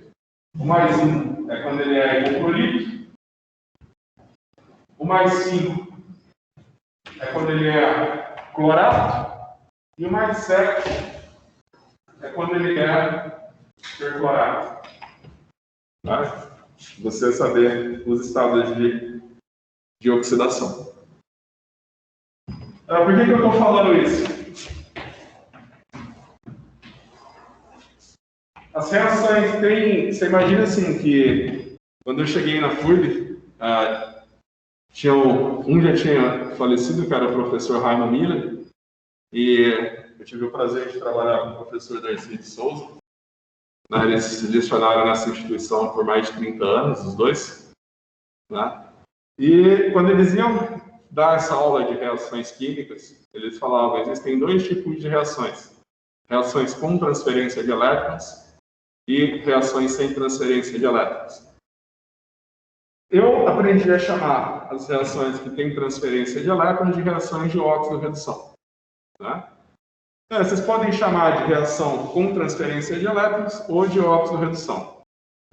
o mais 1 é quando ele é hipoclorito, o mais 5 é quando ele é clorato, e o mais 7 é quando ele é perclorato. Tá? Você saber os estados de oxidação. Por que eu estou falando isso? As reações têm... Você imagina assim que quando eu cheguei na FURB, um já tinha falecido, que era o professor Raimo Miller, e eu tive o prazer de trabalhar com o professor Darcy de Souza. Eles lecionaram nessa instituição por mais de 30 anos, os dois. Né? E quando eles iam dar essa aula de reações químicas, eles falavam, existem dois tipos de reações. Reações com transferência de elétrons e reações sem transferência de elétrons. Eu aprendi a chamar as reações que têm transferência de elétrons de reações de óxido-redução. Tá? Vocês podem chamar de reação com transferência de elétrons ou de óxido-redução.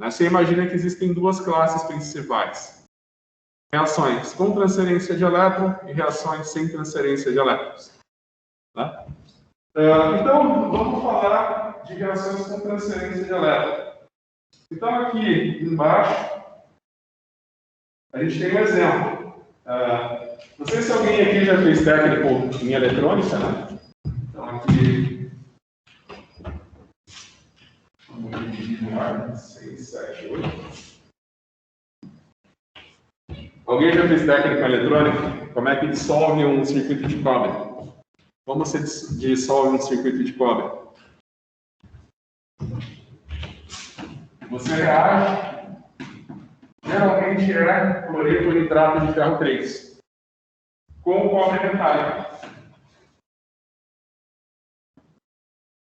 Você imagina que existem duas classes principais. Reações com transferência de elétron e reações sem transferência de elétrons. Tá? Então, vamos falar de reações com transferência de elétron. Então, aqui embaixo, A gente tem um exemplo. Não sei se alguém aqui já fez técnico em eletrônica, né? Então aqui... Vamos dividir em ordem. 6, 7, 8. Alguém já fez técnico em eletrônica? Como é que dissolve um circuito de cobre? Como você dissolve um circuito de cobre? Você reage, geralmente é cloreto nitrato de ferro 3, com o cobre metálico.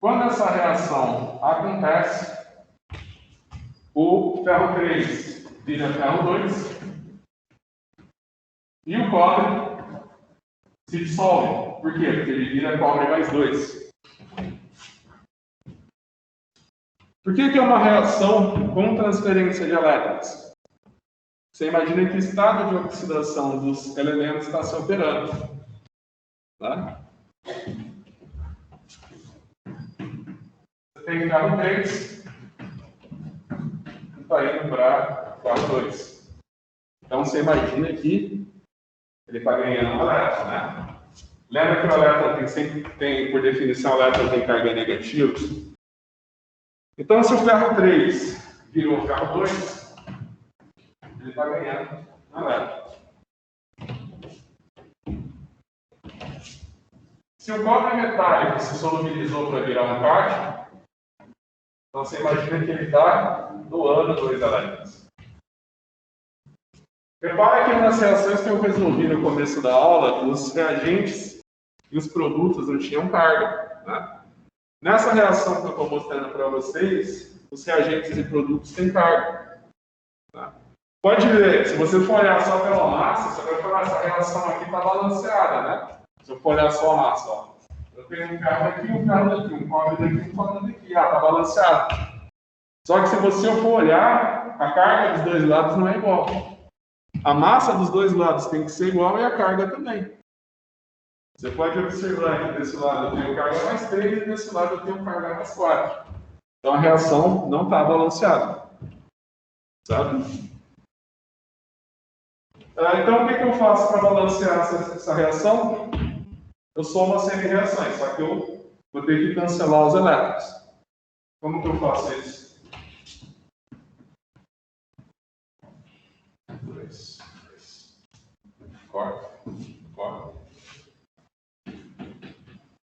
Quando essa reação acontece, o ferro 3 vira ferro 2 e o cobre se dissolve. Por quê? Porque ele vira cobre mais 2. Por que é uma reação com transferência de elétrons? Você imagina que estado de oxidação dos elementos está se operando. Tá? Você tem ferro 3 e está indo para ferro 2. Então você imagina que ele está ganhando um elétron, né? Lembra que o elétron tem, por definição, o elétron tem carga negativa? Então, se o ferro 3 virou ferro 2, ele está ganhando um elétron. Se o cobre metálico se solubilizou para virar um cátion, então você imagina que ele está doando 2 elétrons. Repara que nas reações que eu resolvi no começo da aula, os reagentes e os produtos não tinham carga. Né? Nessa reação que eu estou mostrando para vocês, os reagentes e produtos têm carga. Tá? Pode ver, se você for olhar só pela massa, você vai falar, essa reação aqui está balanceada, né? Se eu for olhar só a massa, ó. Eu tenho um ferro daqui, um ferro daqui, um cobre daqui, um cobre daqui. Está balanceado. Só que se você for olhar, a carga dos dois lados não é igual. A massa dos dois lados tem que ser igual e a carga também. Você pode observar que desse lado eu tenho carga mais 3 e desse lado eu tenho carga mais 4. Então a reação não está balanceada. Sabe? Então o que eu faço para balancear essa reação? Eu somo as semi-reações, só que eu vou ter que cancelar os elétrons. Como que eu faço isso? 2, 3. Corta.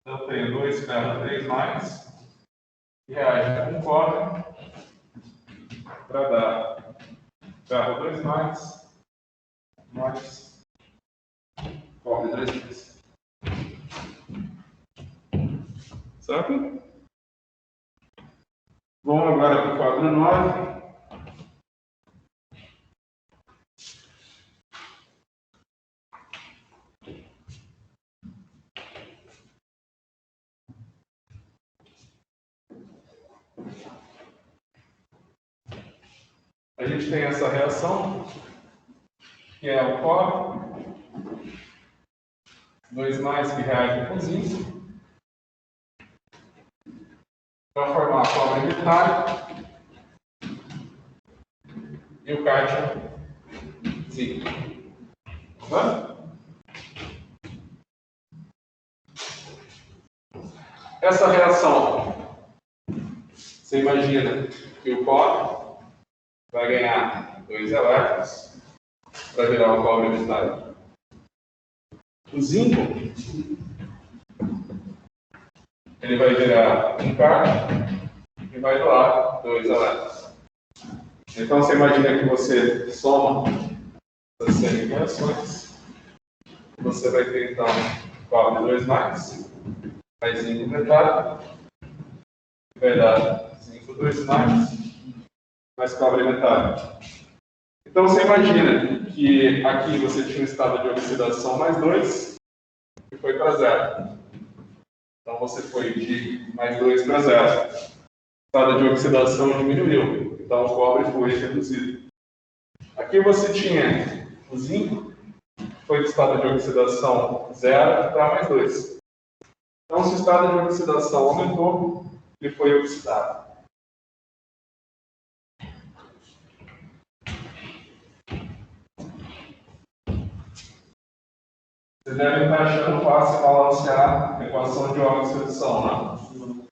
Então, eu tenho 2 ferro 3 mais, e reage com cobre para dar ferro 2 mais cobre 2 mais. Certo? Vamos agora para o quadro 9. A gente tem essa reação, que é o cobre, 2 mais que reage com zinco, para formar cobre metálico e o cátion zinco. Tá? Essa reação, você imagina que o cobre vai ganhar 2 elétrons para virar um cobre metálico. O zinco, ele vai virar um cátion e vai doar 2 elétrons. Então você imagina que você soma essas semi-reações, você vai ter então cobre 2 mais zinco metálico, vai dar zinco 2 mais cobre metálico. Então você imagina que aqui você tinha um estado de oxidação mais 2 e foi para 0. Então você foi de mais 2 para 0. O estado de oxidação diminuiu, então o cobre foi reduzido. Aqui você tinha o zinco, foi de estado de oxidação 0 para mais 2. Então se o estado de oxidação aumentou, ele foi oxidado. Você deve estar achando fácil balancear a equação de óxido de solução, né?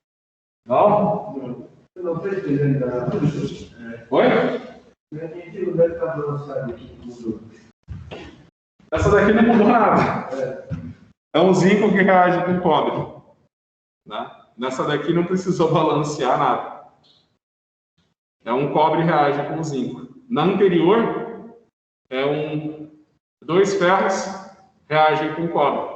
Não? Eu não estou entendendo nada. Oi? A gente não deve estar balançado aqui. Essa daqui não mudou nada. É um zinco que reage com cobre. Né? Nessa daqui não precisou balancear nada. É um cobre que reage com zinco. Na anterior, dois ferros reagem com cobre.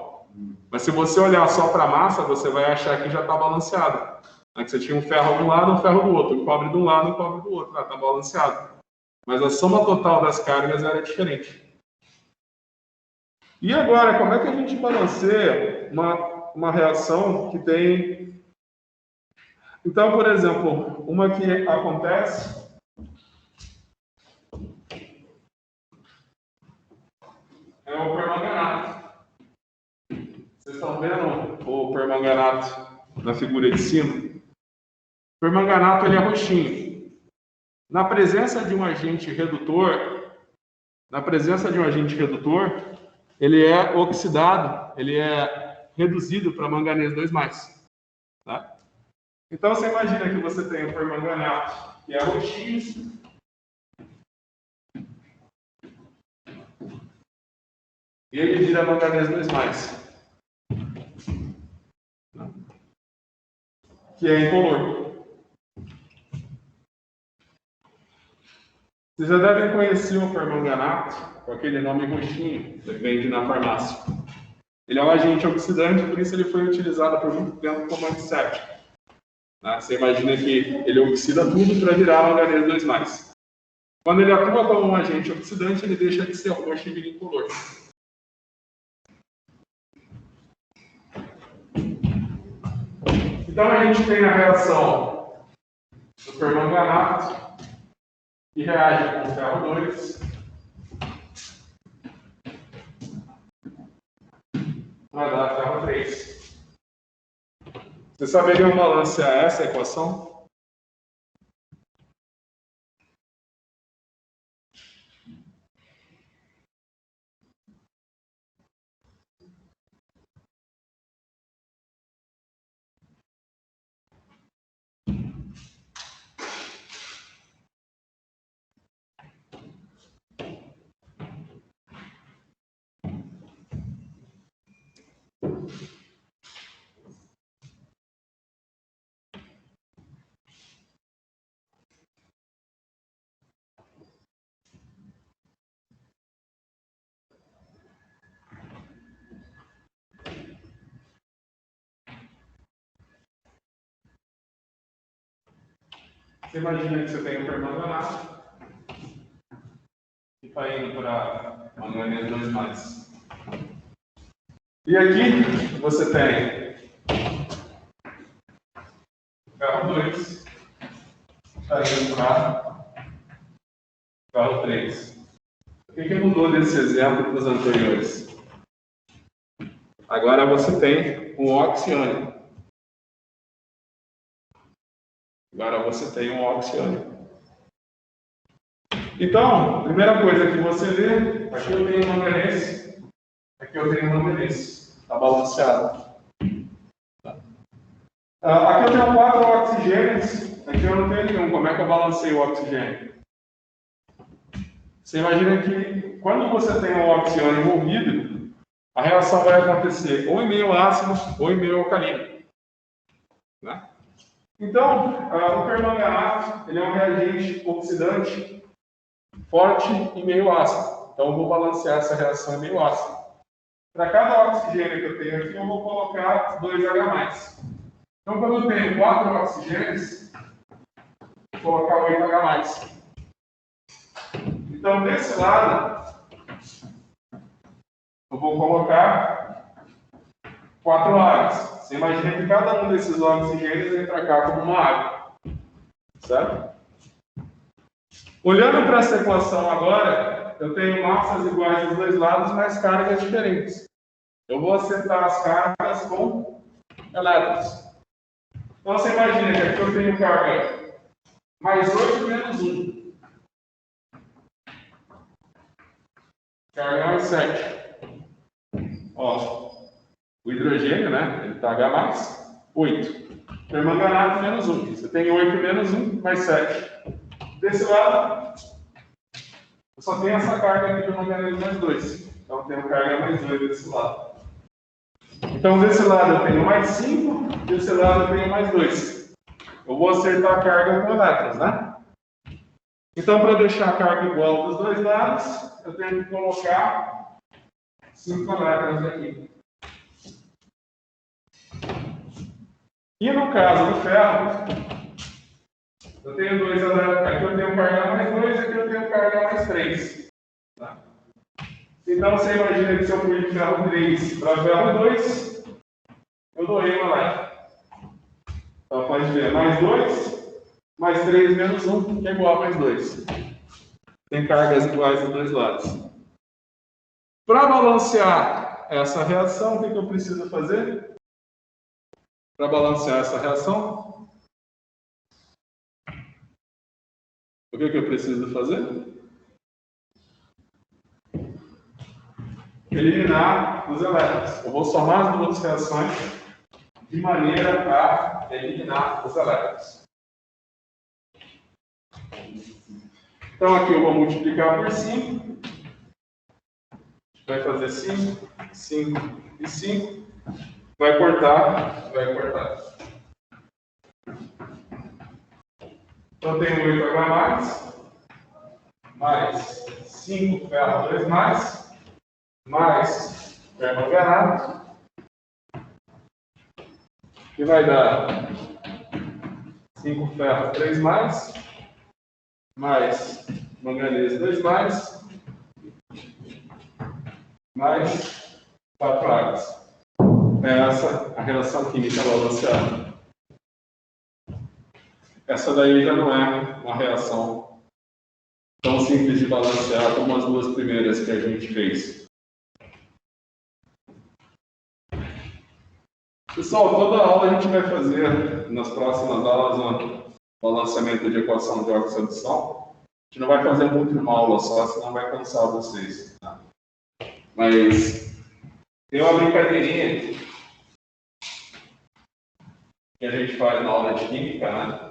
Mas se você olhar só para a massa, você vai achar que já está balanceado. É que você tinha um ferro de um lado e um ferro do outro. Um cobre de um lado e um cobre do outro. Está balanceado. Mas a soma total das cargas era diferente. E agora, como é que a gente balanceia uma reação que tem... Então, por exemplo, uma que acontece... é o permanganato. Vocês estão vendo o permanganato na figura de cima? O permanganato ele é roxinho. Na presença de um agente redutor, ele é oxidado, ele é reduzido para manganês 2+. Tá? Então você imagina que você tem o permanganato, que é roxinho, e ele vira manganês 2+, que é incolor. Vocês já devem conhecer o permanganato com aquele nome roxinho que vende na farmácia. Ele é um agente oxidante, por isso ele foi utilizado por muito tempo como antisséptico. Você imagina que ele oxida tudo para virar manganês 2+. Quando ele atua como um agente oxidante, ele deixa de ser roxo e vira incolor. Então a gente tem a reação do permanganato, que reage com o ferro 2, vai dar ferro 3. Vocês saberiam balancear essa equação? Você imagina que você tem um permanganato que está indo para manganês 2+. E aqui você tem ferro 2, está indo para ferro 3. O que mudou desse exemplo para os anteriores? Agora você tem um oxiônio. Então, primeira coisa que você vê, aqui eu tenho manganês, aqui eu tenho manganês. Está balanceado. Aqui eu tenho 4 oxigênios, aqui eu não tenho nenhum. Como é que eu balanceio o oxigênio? Você imagina que quando você tem um oxiônio envolvido, a reação vai acontecer ou em meio ácido ou em meio alcalino. Né? Então, o permanganato ele é um reagente oxidante forte em meio ácido. Então, eu vou balancear essa reação em meio ácido. Para cada oxigênio que eu tenho aqui, eu vou colocar 2H+. Então, quando eu tenho 4 oxigênios, vou colocar 8H+. Então, desse lado, eu vou colocar 4 águas. Você imagina que cada um desses oxigênios vem para cá como uma água. Certo? Olhando para essa equação agora, eu tenho massas iguais dos dois lados, mas cargas diferentes. Eu vou acertar as cargas com elétrons. Então você imagina que aqui eu tenho carga mais 8 menos 1. Carga mais 7. Ó, o hidrogênio, né? Ele tá H+, 8. Permanganato menos 1. Você tem 8 menos 1, mais 7. Desse lado, eu só tenho essa carga aqui de manganês mais 2. Então eu tenho carga mais 2 desse lado. Então desse lado eu tenho mais 5, desse lado eu tenho mais 2. Eu vou acertar a carga com elétrons, né? Então para deixar a carga igual dos dois lados, eu tenho que colocar 5 elétrons aqui. E no caso do ferro, eu tenho 2 elétrons, aqui eu tenho carga mais 2, aqui eu tenho carga mais 3. Tá? Então você imagina que se eu fui de ferro 3 para ferro 2, eu doei um elétron. Então pode ver, mais 2, mais 3 menos 1, que é igual a mais 2. Tem cargas iguais dos dois lados. Para balancear essa reação, o que eu preciso fazer? Para balancear essa reação, o que eu preciso fazer? Eliminar os elétrons. Eu vou somar as duas reações de maneira a eliminar os elétrons. Então aqui eu vou multiplicar por 5. Vai fazer 5, 5 e 5. Vai cortar, vai cortar. Então eu tenho 8H+, mais 5 ferro 2+, mais permanganato, que vai dar 5 ferro 3+, mais manganês 2+, mais 4 águas. É essa a relação química balanceada. Essa daí já não é uma reação tão simples de balancear como as duas primeiras que a gente fez. Pessoal, toda aula a gente vai fazer, nas próximas aulas, um balanceamento de equação de oxo-adição. A gente não vai fazer muito uma aula só, senão vai cansar vocês. Tá? Mas tem uma brincadeirinha que a gente faz na aula de química, né?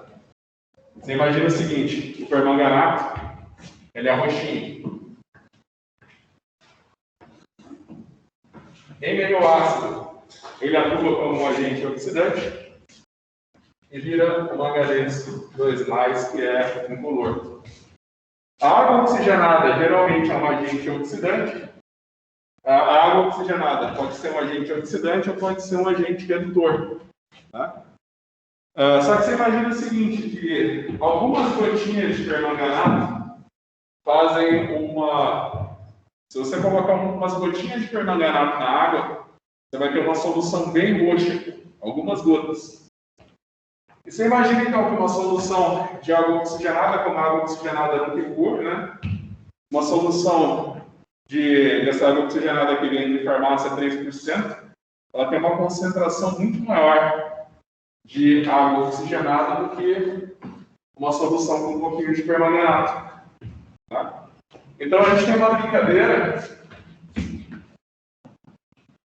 Você imagina o seguinte, o permanganato, ele é roxinho. Em meio ácido, ele atua como um agente oxidante e vira o manganês 2+, que é incolor. A água oxigenada geralmente é um agente oxidante. A água oxigenada pode ser um agente oxidante ou pode ser um agente redutor. Tá? Só que você imagina o seguinte, que algumas gotinhas de permanganato fazem uma... Se você colocar umas gotinhas de permanganato na água, você vai ter uma solução bem roxa, algumas gotas. E você imagina então que uma solução de água oxigenada, como a água oxigenada não tem cor, né? Uma solução dessa água oxigenada que vem de farmácia 3%, ela tem uma concentração muito maior de água oxigenada do que uma solução com um pouquinho de permanganato. Tá? Então a gente tem uma brincadeira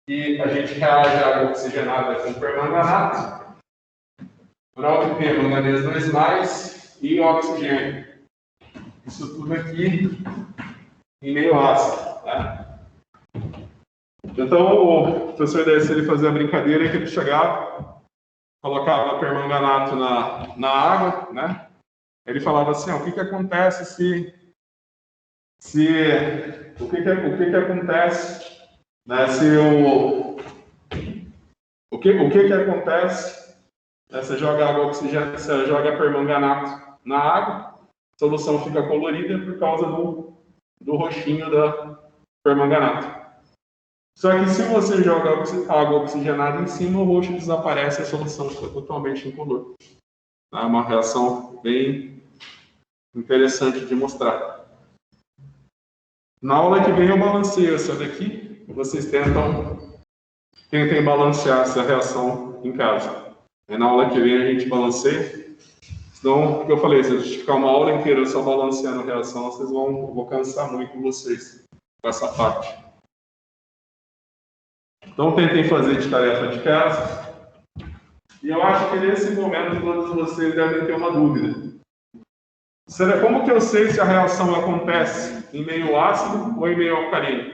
e a gente reage à água oxigenada com permanganato para obter manganês 2+ e oxigênio. Isso tudo aqui em meio ácido. Tá? Então o professor Décio, ele fazia a brincadeira que ele chegava, colocava permanganato na água, né? Ele falava assim, ó, o que acontece o que acontece, né, o que acontece, né, você joga água oxigenada, você joga permanganato na água, a solução fica colorida por causa do roxinho da permanganato. Só que se você joga água oxigenada em cima, o roxo desaparece e a solução fica totalmente incolor. É uma reação bem interessante de mostrar. Na aula que vem eu balanceio essa daqui, vocês tentem balancear essa reação em casa. E na aula que vem a gente balanceia. Senão, o que eu falei, se a gente ficar uma aula inteira só balanceando a reação, eu vou cansar muito vocês com essa parte. Então tentem fazer de tarefa de casa. E eu acho que nesse momento todos vocês devem ter uma dúvida. Como que eu sei se a reação acontece em meio ácido ou em meio alcalino?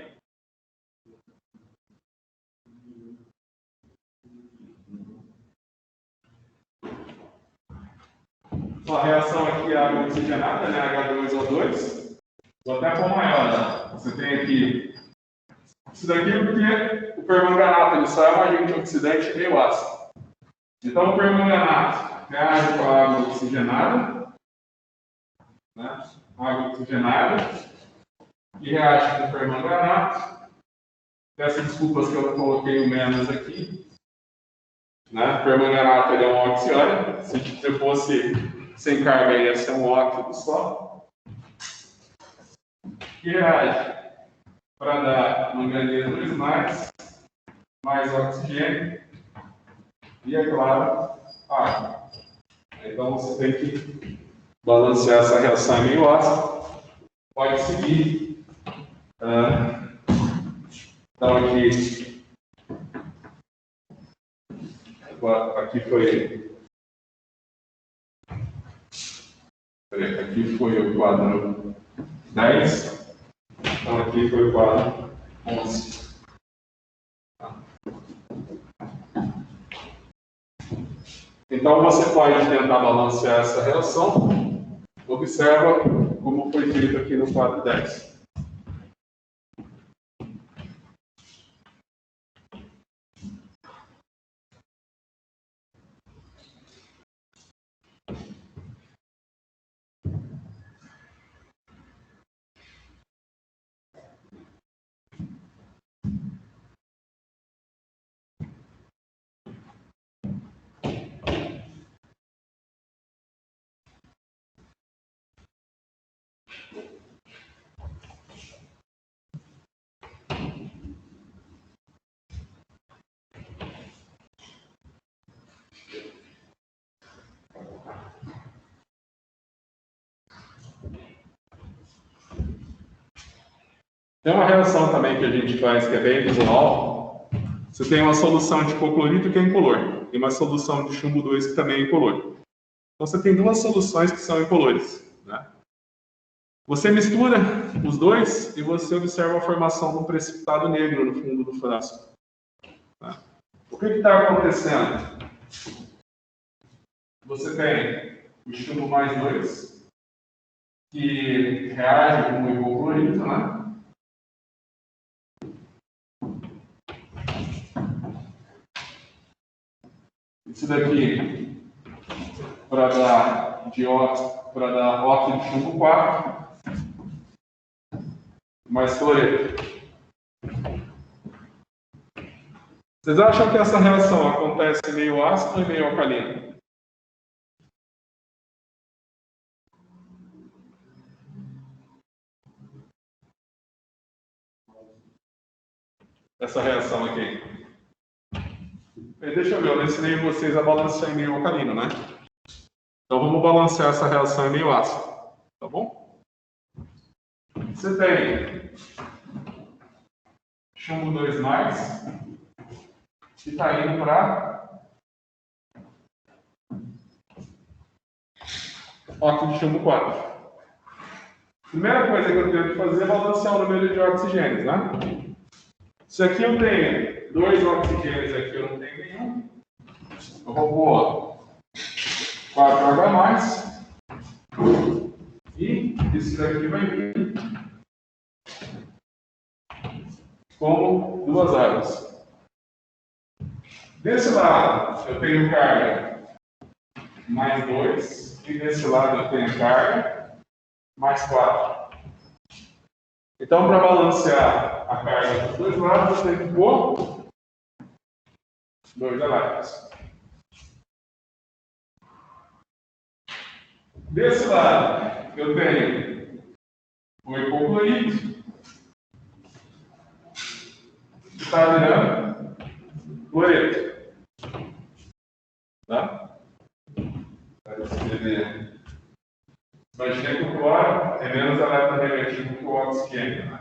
Então, a reação aqui é água oxigenada, né? H2O2. Vou até pôr maior, né? Você tem aqui. Isso daqui é porque o permanganato ele só é um agente oxidante meio ácido. Então o permanganato reage com a água oxigenada, né? Água oxigenada, e reage com o permanganato. Peço desculpas que eu coloquei o menos aqui. Né? O permanganato ele é um oxiônio. Se eu fosse sem carga, ia ser um óxido só. Que reage para dar manganês 2+, mais oxigênio e, é claro, água. Então você tem que balancear essa reação em meio ácido. Pode seguir. Então aqui foi o quadro 10. Então aqui foi o quadro 11. Então você pode tentar balancear essa reação. Observa como foi feito aqui no quadro 10. Tem uma reação também que a gente faz que é bem visual. Você tem uma solução de hipoclorito que é incolor e uma solução de chumbo 2 que também é incolor. Então você tem duas soluções que são incolores. Né? Você mistura os dois e você observa a formação de um precipitado negro no fundo do frasco. Né? O que está acontecendo? Você tem o chumbo mais 2 que reage com o hipoclorito, né? Isso daqui para dar óxido de chumbo 4 mais cloreto. Vocês acham que essa reação acontece em meio ácido ou em meio alcalino? Essa reação aqui. Deixa eu ver, eu ensinei vocês a balancear em meio alcalino, né? Então vamos balancear essa reação em meio ácido, tá bom? Você tem chumbo 2+, que está indo para óxido de chumbo 4. Primeira coisa que eu tenho que fazer é balancear o número de oxigênios, né? Se aqui eu tenho 2 oxigênios, aqui eu não tenho nenhum, eu vou pôr 4 H+, e isso daqui vai vir como 2 águas. Desse lado eu tenho carga mais 2, e desse lado eu tenho carga mais 4. Então, para balancear a carga dos dois lados, eu tenho que pôr 2 elétrons. Desse lado, eu tenho o hipoclorito, que está virando cloreto. Tá? Para escrever. Imagina que o cloro é menos eletronegativo que o oxigênio. Né?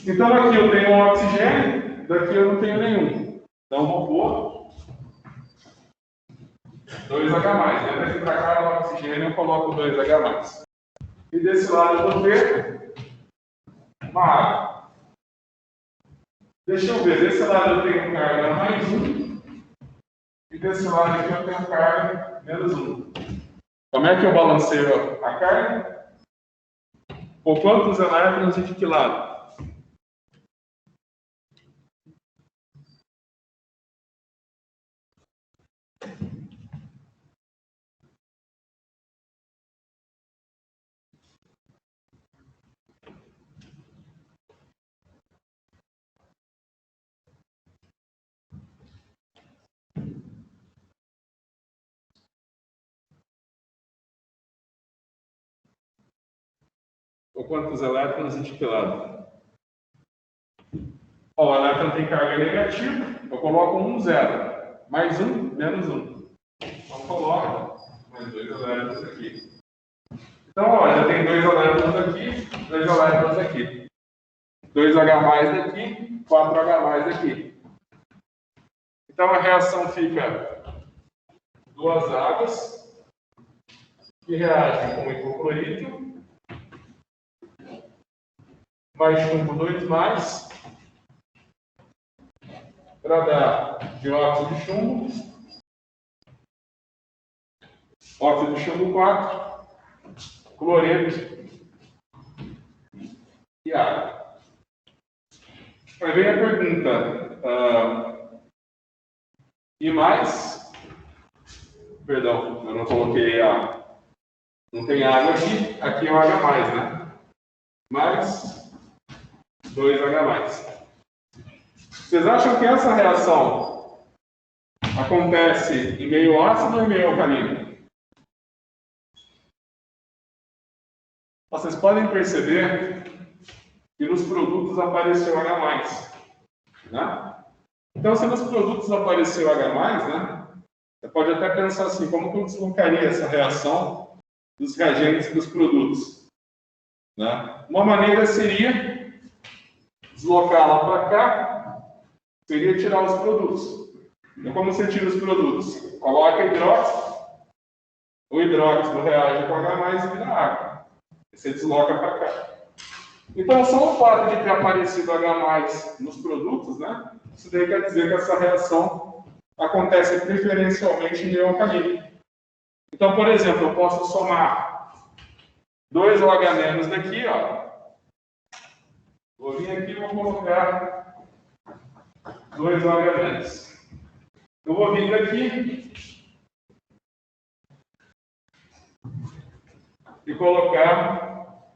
Então aqui eu tenho um oxigênio, daqui eu não tenho nenhum. Então vou pôr 2H+. Lembra que para cada oxigênio eu coloco 2H+. E desse lado eu vou ter uma água. Deixa eu ver, desse lado eu tenho carga +1. E desse lado aqui eu tenho carga -1. Como é que eu balanceio a carga? Por quantos elétrons e de que lado? Ou quantos elétrons e de que lado? Ó, o elétron tem carga negativa, eu coloco 1, 0. Mais 1, menos 1. Então coloco mais 2 elétrons aqui. Então, ó, já tem 2 elétrons aqui, 2 elétrons aqui. 2H+ daqui, 4H+ daqui. Então a reação fica duas águas que reagem com hipoclorito, mais chumbo 2+, para dar dióxido de chumbo, óxido de chumbo 4, cloreto e água. Aí vem a pergunta, e mais, perdão, eu não coloquei a, não tem água aqui, aqui é o H+, né? Mais 2H+. Vocês acham que essa reação acontece em meio ácido ou em meio alcalino? Vocês podem perceber que nos produtos apareceu H+, né? Então, se nos produtos apareceu H+, né? Você pode até pensar assim, como que eu deslocaria essa reação dos reagentes e dos produtos? Né? Uma maneira seria deslocá-la para cá, seria tirar os produtos. Então, como você tira os produtos? Coloca hidróxido, o hidróxido reage com H+ e vira água. E você desloca para cá. Então, só o fato de ter aparecido H+ nos produtos, né? Isso daí quer dizer que essa reação acontece preferencialmente em meio alcalino. Então, por exemplo, eu posso somar 2 OH- daqui, ó. Vou vir aqui e vou colocar 2 OH-. Eu vou vir daqui e colocar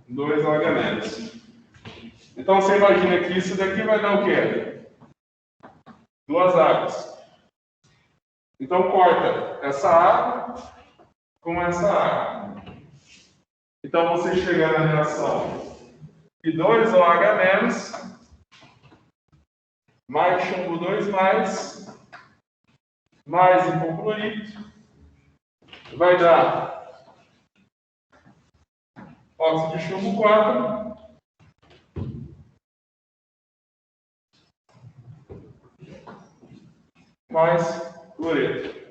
2 OH-. Então você imagina que isso daqui vai dar o quê? 2 águas. Então corta essa água com essa água. Então você chega na reação de 2 OH- mais chumbo 2+, mais hipoclorito, vai dar óxido de chumbo 4, mais cloreto.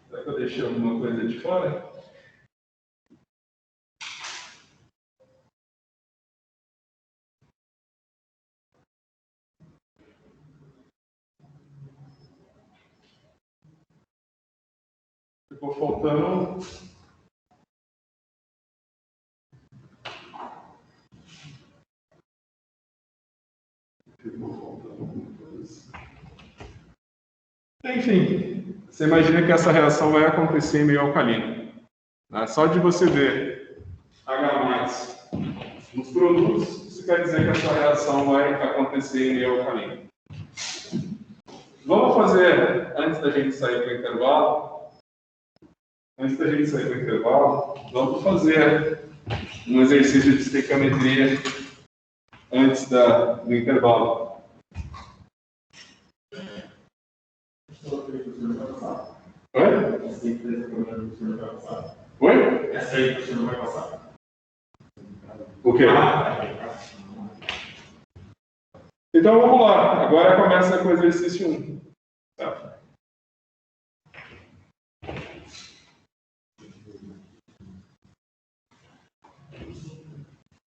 Será que eu deixei alguma coisa de fora? Ficou faltando. Enfim, você imagina que essa reação vai acontecer em meio alcalino. Né? Só de você ver H+ nos produtos, isso quer dizer que a sua reação vai acontecer em meio alcalino. Vamos fazer, antes da gente sair para o intervalo, vamos fazer um exercício de estequiometria antes do intervalo. Oi? Oi? Essa aí você não vai passar. O quê? Então vamos lá. Agora começa com o exercício 1. Tá.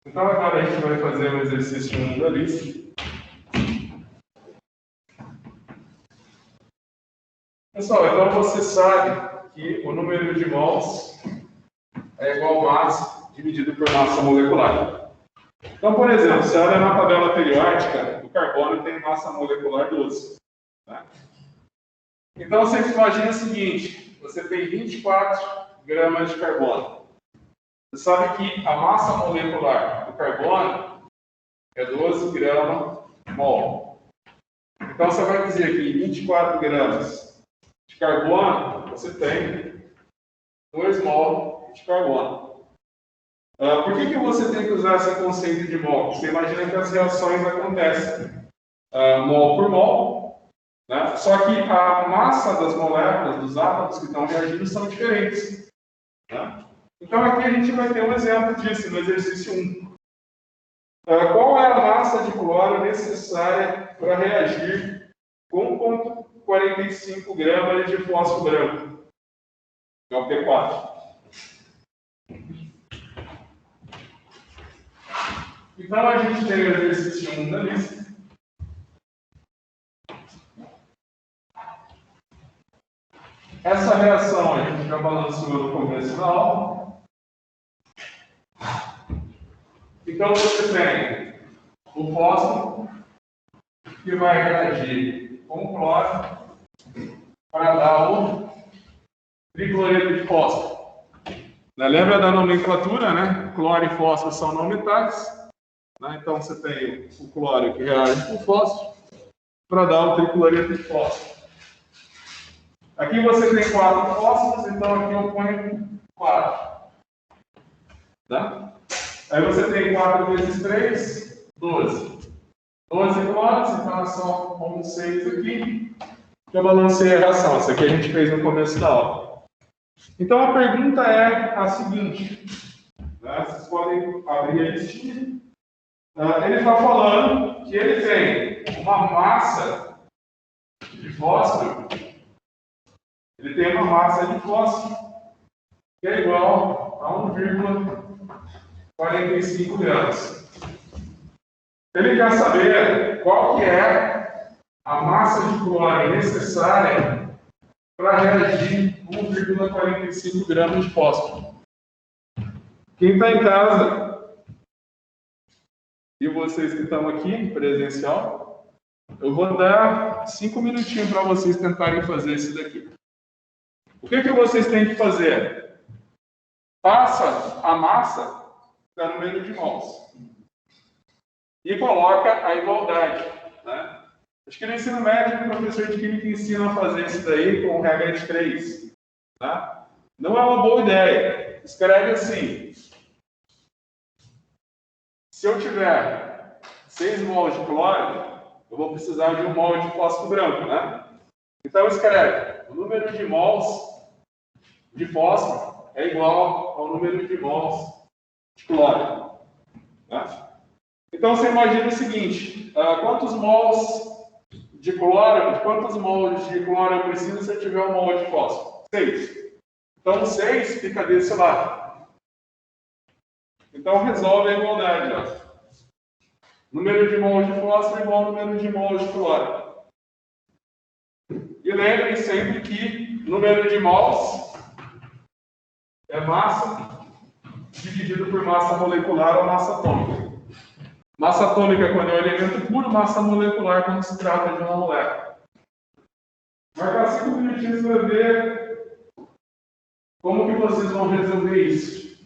Então agora a gente vai fazer o exercício 1 da lista. Pessoal, então você sabe que o número de mols é igual a massa dividido por massa molecular. Então, por exemplo, você olha na tabela periódica, o carbono tem massa molecular 12. Tá? Então, você imagina o seguinte, você tem 24 gramas de carbono. Você sabe que a massa molecular do carbono é 12 gramas mol. Então, você vai dizer que 24 gramas de carbono, você tem 2 mol de carbono. Por que você tem que usar esse conceito de mol? Você imagina que as reações acontecem mol por mol, né? Só que a massa das moléculas, dos átomos que estão reagindo são diferentes. Né? Então aqui a gente vai ter um exemplo disso no exercício 1. Qual é a massa de cloro necessária para reagir com 1,45 gramas de fósforo branco? É o P4. Então a gente tem o exercício 1 da lista. Essa reação a gente já balanceou no começo da aula. Então você tem o fósforo que vai reagir com o cloro para dar o tricloreto de fósforo. Lembra da nomenclatura, né? Cloro e fósforo são não metais. Então você tem o cloro que reage com o fósforo para dar o tricloreto de fósforo. Aqui você tem 4 fósforos, então aqui eu ponho 4. Tá? Aí você tem 4 vezes 3, 12. 12 cloros, então é só 1,6 aqui. Eu balancei a reação. Isso aqui a gente fez no começo da aula. Então a pergunta é a seguinte. Né? Vocês podem abrir a listinha. Ele está falando que ele tem uma massa de fósforo. Ele tem uma massa de fósforo que é igual a 1,45 gramas. Ele quer saber qual que é a massa de cloro necessária para reagir 1,45 gramas de fósforo. Quem está em casa e vocês que estão aqui, presencial, eu vou dar 5 minutinhos para vocês tentarem fazer isso daqui. O que vocês têm que fazer? Passa a massa para o número de mols e coloca a igualdade. Né? Acho que no ensino médio o professor de química ensina a fazer isso daí com regra de 3. Tá? Não é uma boa ideia. Escreve assim. Se eu tiver 6 mols de cloro, eu vou precisar de 1 mol de fósforo branco, né? Então escreve, o número de mols de fósforo é igual ao número de mols de cloro. Tá? Então você imagina o seguinte, quantos mols de cloro eu preciso se eu tiver 1 mol de fósforo? 6. Então 6 fica desse lado. Então resolve a igualdade. Ó. Número de mols de fósforo igual ao número de mols de cloro. E lembrem sempre que número de mols é massa dividido por massa molecular ou massa atômica. Massa atômica quando é um elemento puro, massa molecular quando se trata de uma molécula. Marcar 5 minutinhos para ver Como que vocês vão resolver isso?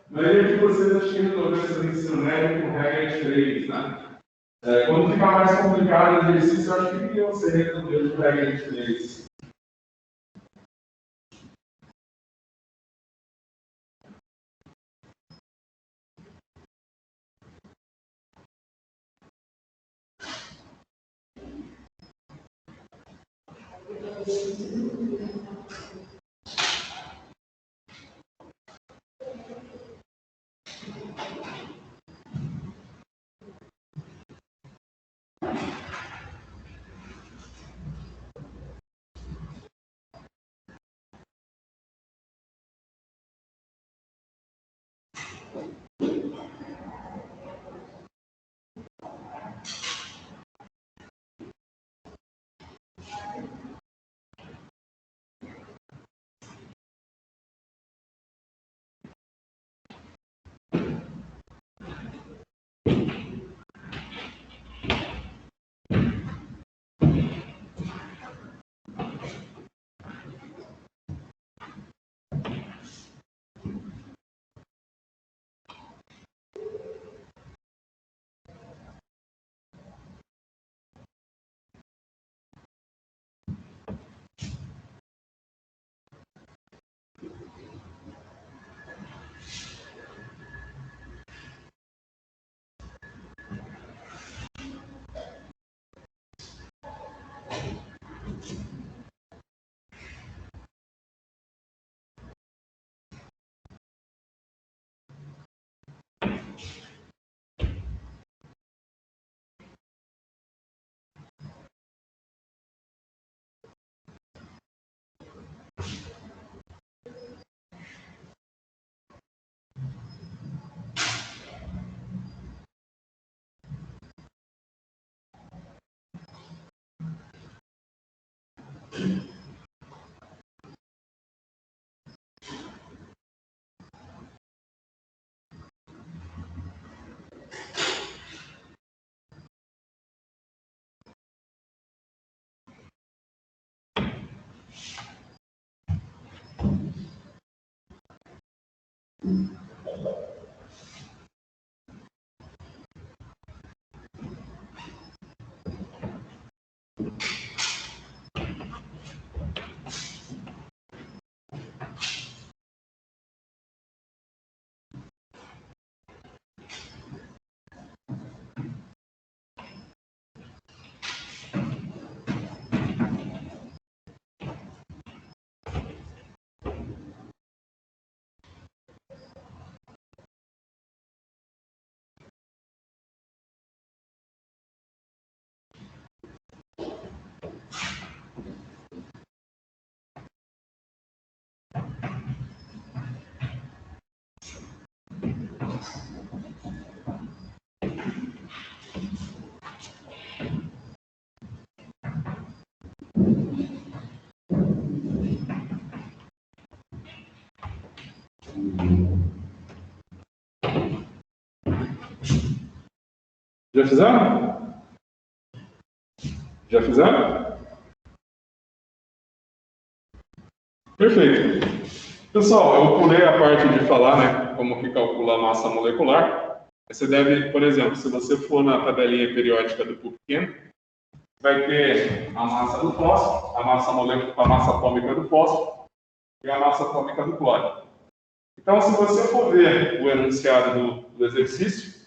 A maioria de vocês acho que resolveu esse ensino médio com regra de 3, né? Quando ficar mais complicado o exercício, eu acho que você resolveu com regra de 3. Já fizeram? Já fizeram? Perfeito. Pessoal, eu pulei a parte de falar, né, como que calcula a massa molecular. Você deve, por exemplo, se você for na tabelinha periódica do PUC-Chem, vai ter a massa do fósforo, a massa atômica do fósforo e a massa atômica do cloro. Então, se você for ver o enunciado do exercício,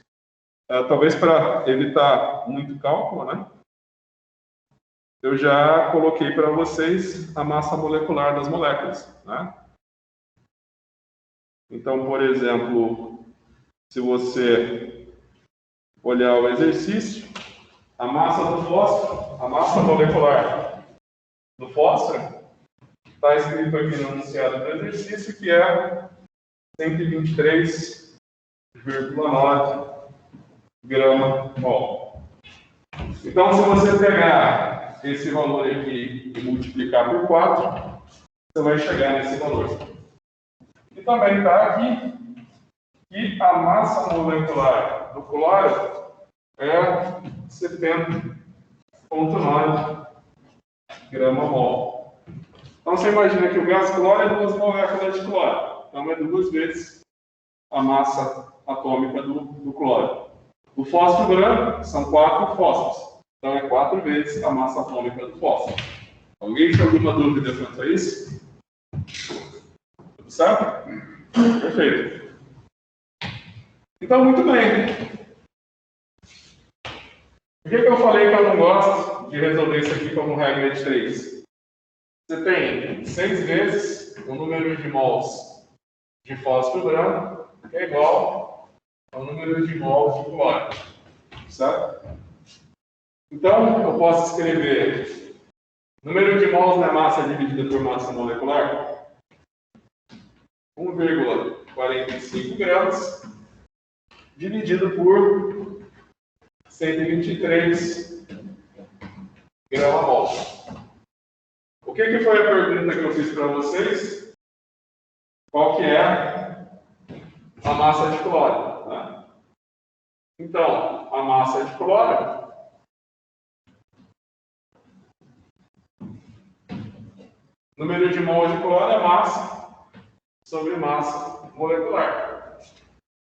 talvez para evitar muito cálculo, né, eu já coloquei para vocês a massa molecular das moléculas, né? Então, por exemplo, se você olhar o exercício, a massa do fósforo, a massa molecular do fósforo, está escrito aqui no enunciado do exercício que é 123,9 grama-mol. Então, se você pegar esse valor aqui e multiplicar por 4, você vai chegar nesse valor. E também está aqui que a massa molecular do cloro é 70,9 grama-mol. Então você imagina que o gás cloro é 2 moléculas de cloro. Então é 2 vezes a massa atômica do cloro. O fósforo branco são 4 fósforos. Então é 4 vezes a massa atômica do fósforo. Alguém tem alguma dúvida quanto a isso? Tudo certo? Perfeito. Então, muito bem. Por que eu falei que eu não gosto de resolver isso aqui como regra de 3? Você tem 6 vezes o número de mols de fósforo branco, que é igual ao número de mols de cloro. Certo? Então, eu posso escrever número de mols na massa dividida por massa molecular, 1,45 gramas, dividido por 123 grama-mol. O que foi a pergunta que eu fiz para vocês? Qual que é a massa de cloro? Né? Então, a massa de cloro número de mols de cloro é massa sobre massa molecular.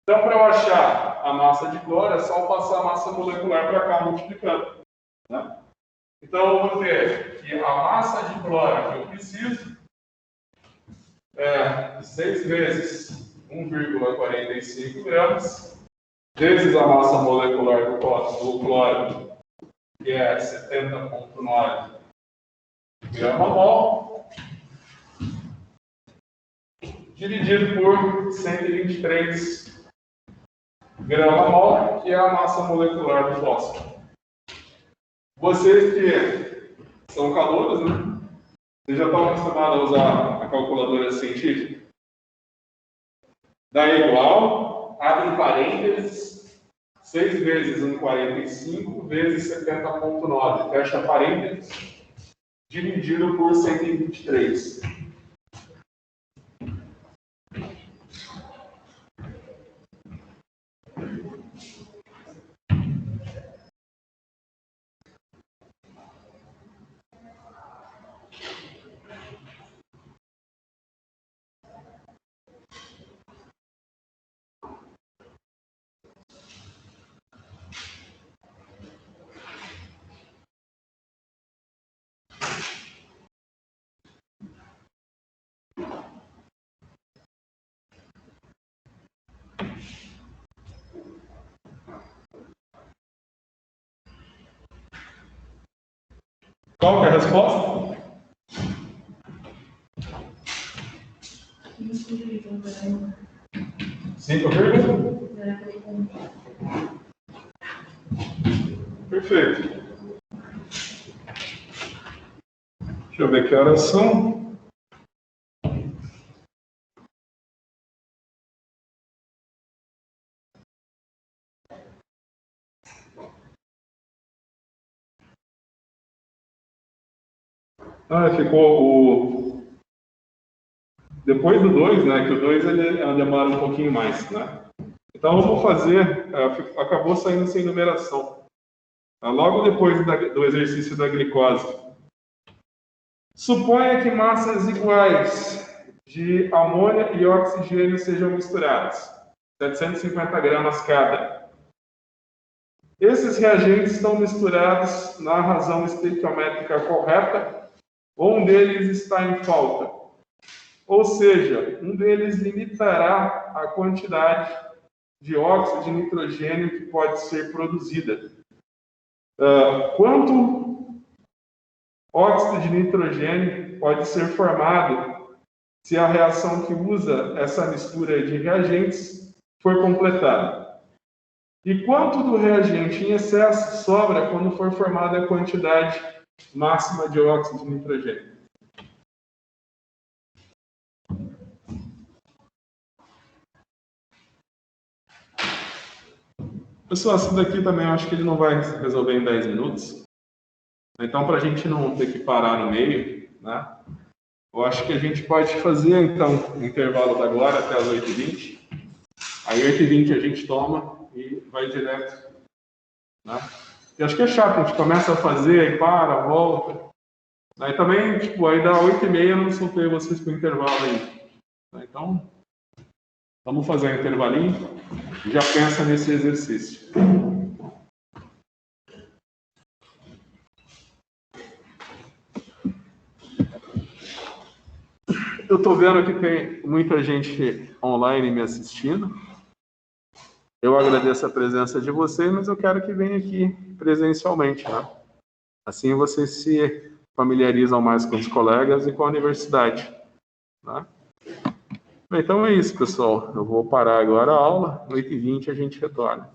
Então, para eu achar a massa de cloro, é só eu passar a massa molecular para cá, multiplicando. Né? Então, eu vou ter que a massa de cloro que eu preciso é 6 vezes 1,45 gramas, vezes a massa molecular do cloro, que é 70,9 grama-mol, dividido por 123 grama-mol, que é a massa molecular do fósforo. Vocês que são calouros, né? Vocês já estão acostumados a usar a calculadora científica? Dá igual, abre parênteses, 6 vezes 1,45 vezes 70,9, fecha parênteses, dividido por 123. Qual que é a resposta? 5, perfeito. Deixa eu ver que horas são. Ficou o... Depois do 2, né? Que o 2 ele demora um pouquinho mais, né? Então eu vou fazer... acabou saindo sem numeração. Logo depois do exercício da glicose. Suponha que massas iguais de amônia e oxigênio sejam misturadas. 750 gramas cada. Esses reagentes estão misturados na razão estequiométrica correta, ou um deles está em falta. Ou seja, um deles limitará a quantidade de óxido de nitrogênio que pode ser produzida. Quanto óxido de nitrogênio pode ser formado se a reação que usa essa mistura de reagentes for completada? E quanto do reagente em excesso sobra quando for formada a quantidade máxima de óxido de nitrogênio? Pessoal, isso daqui também eu acho que ele não vai resolver em 10 minutos. Então, para a gente não ter que parar no meio, né? Eu acho que a gente pode fazer, então, o intervalo agora até as 8h20. Aí, 8h20 a gente toma e vai direto. Né? Eu acho que é chato, a gente começa a fazer, aí para, volta. Aí também, tipo, aí dá 8h30, eu não soltei vocês para o intervalo aí. Então, vamos fazer um intervalinho. Já pensa nesse exercício. Eu estou vendo que tem muita gente online me assistindo. Eu agradeço a presença de vocês, mas eu quero que venham aqui presencialmente, né? Assim vocês se familiarizam mais com os colegas e com a universidade, né? Então é isso, pessoal. Eu vou parar agora a aula. 8h20 a gente retorna.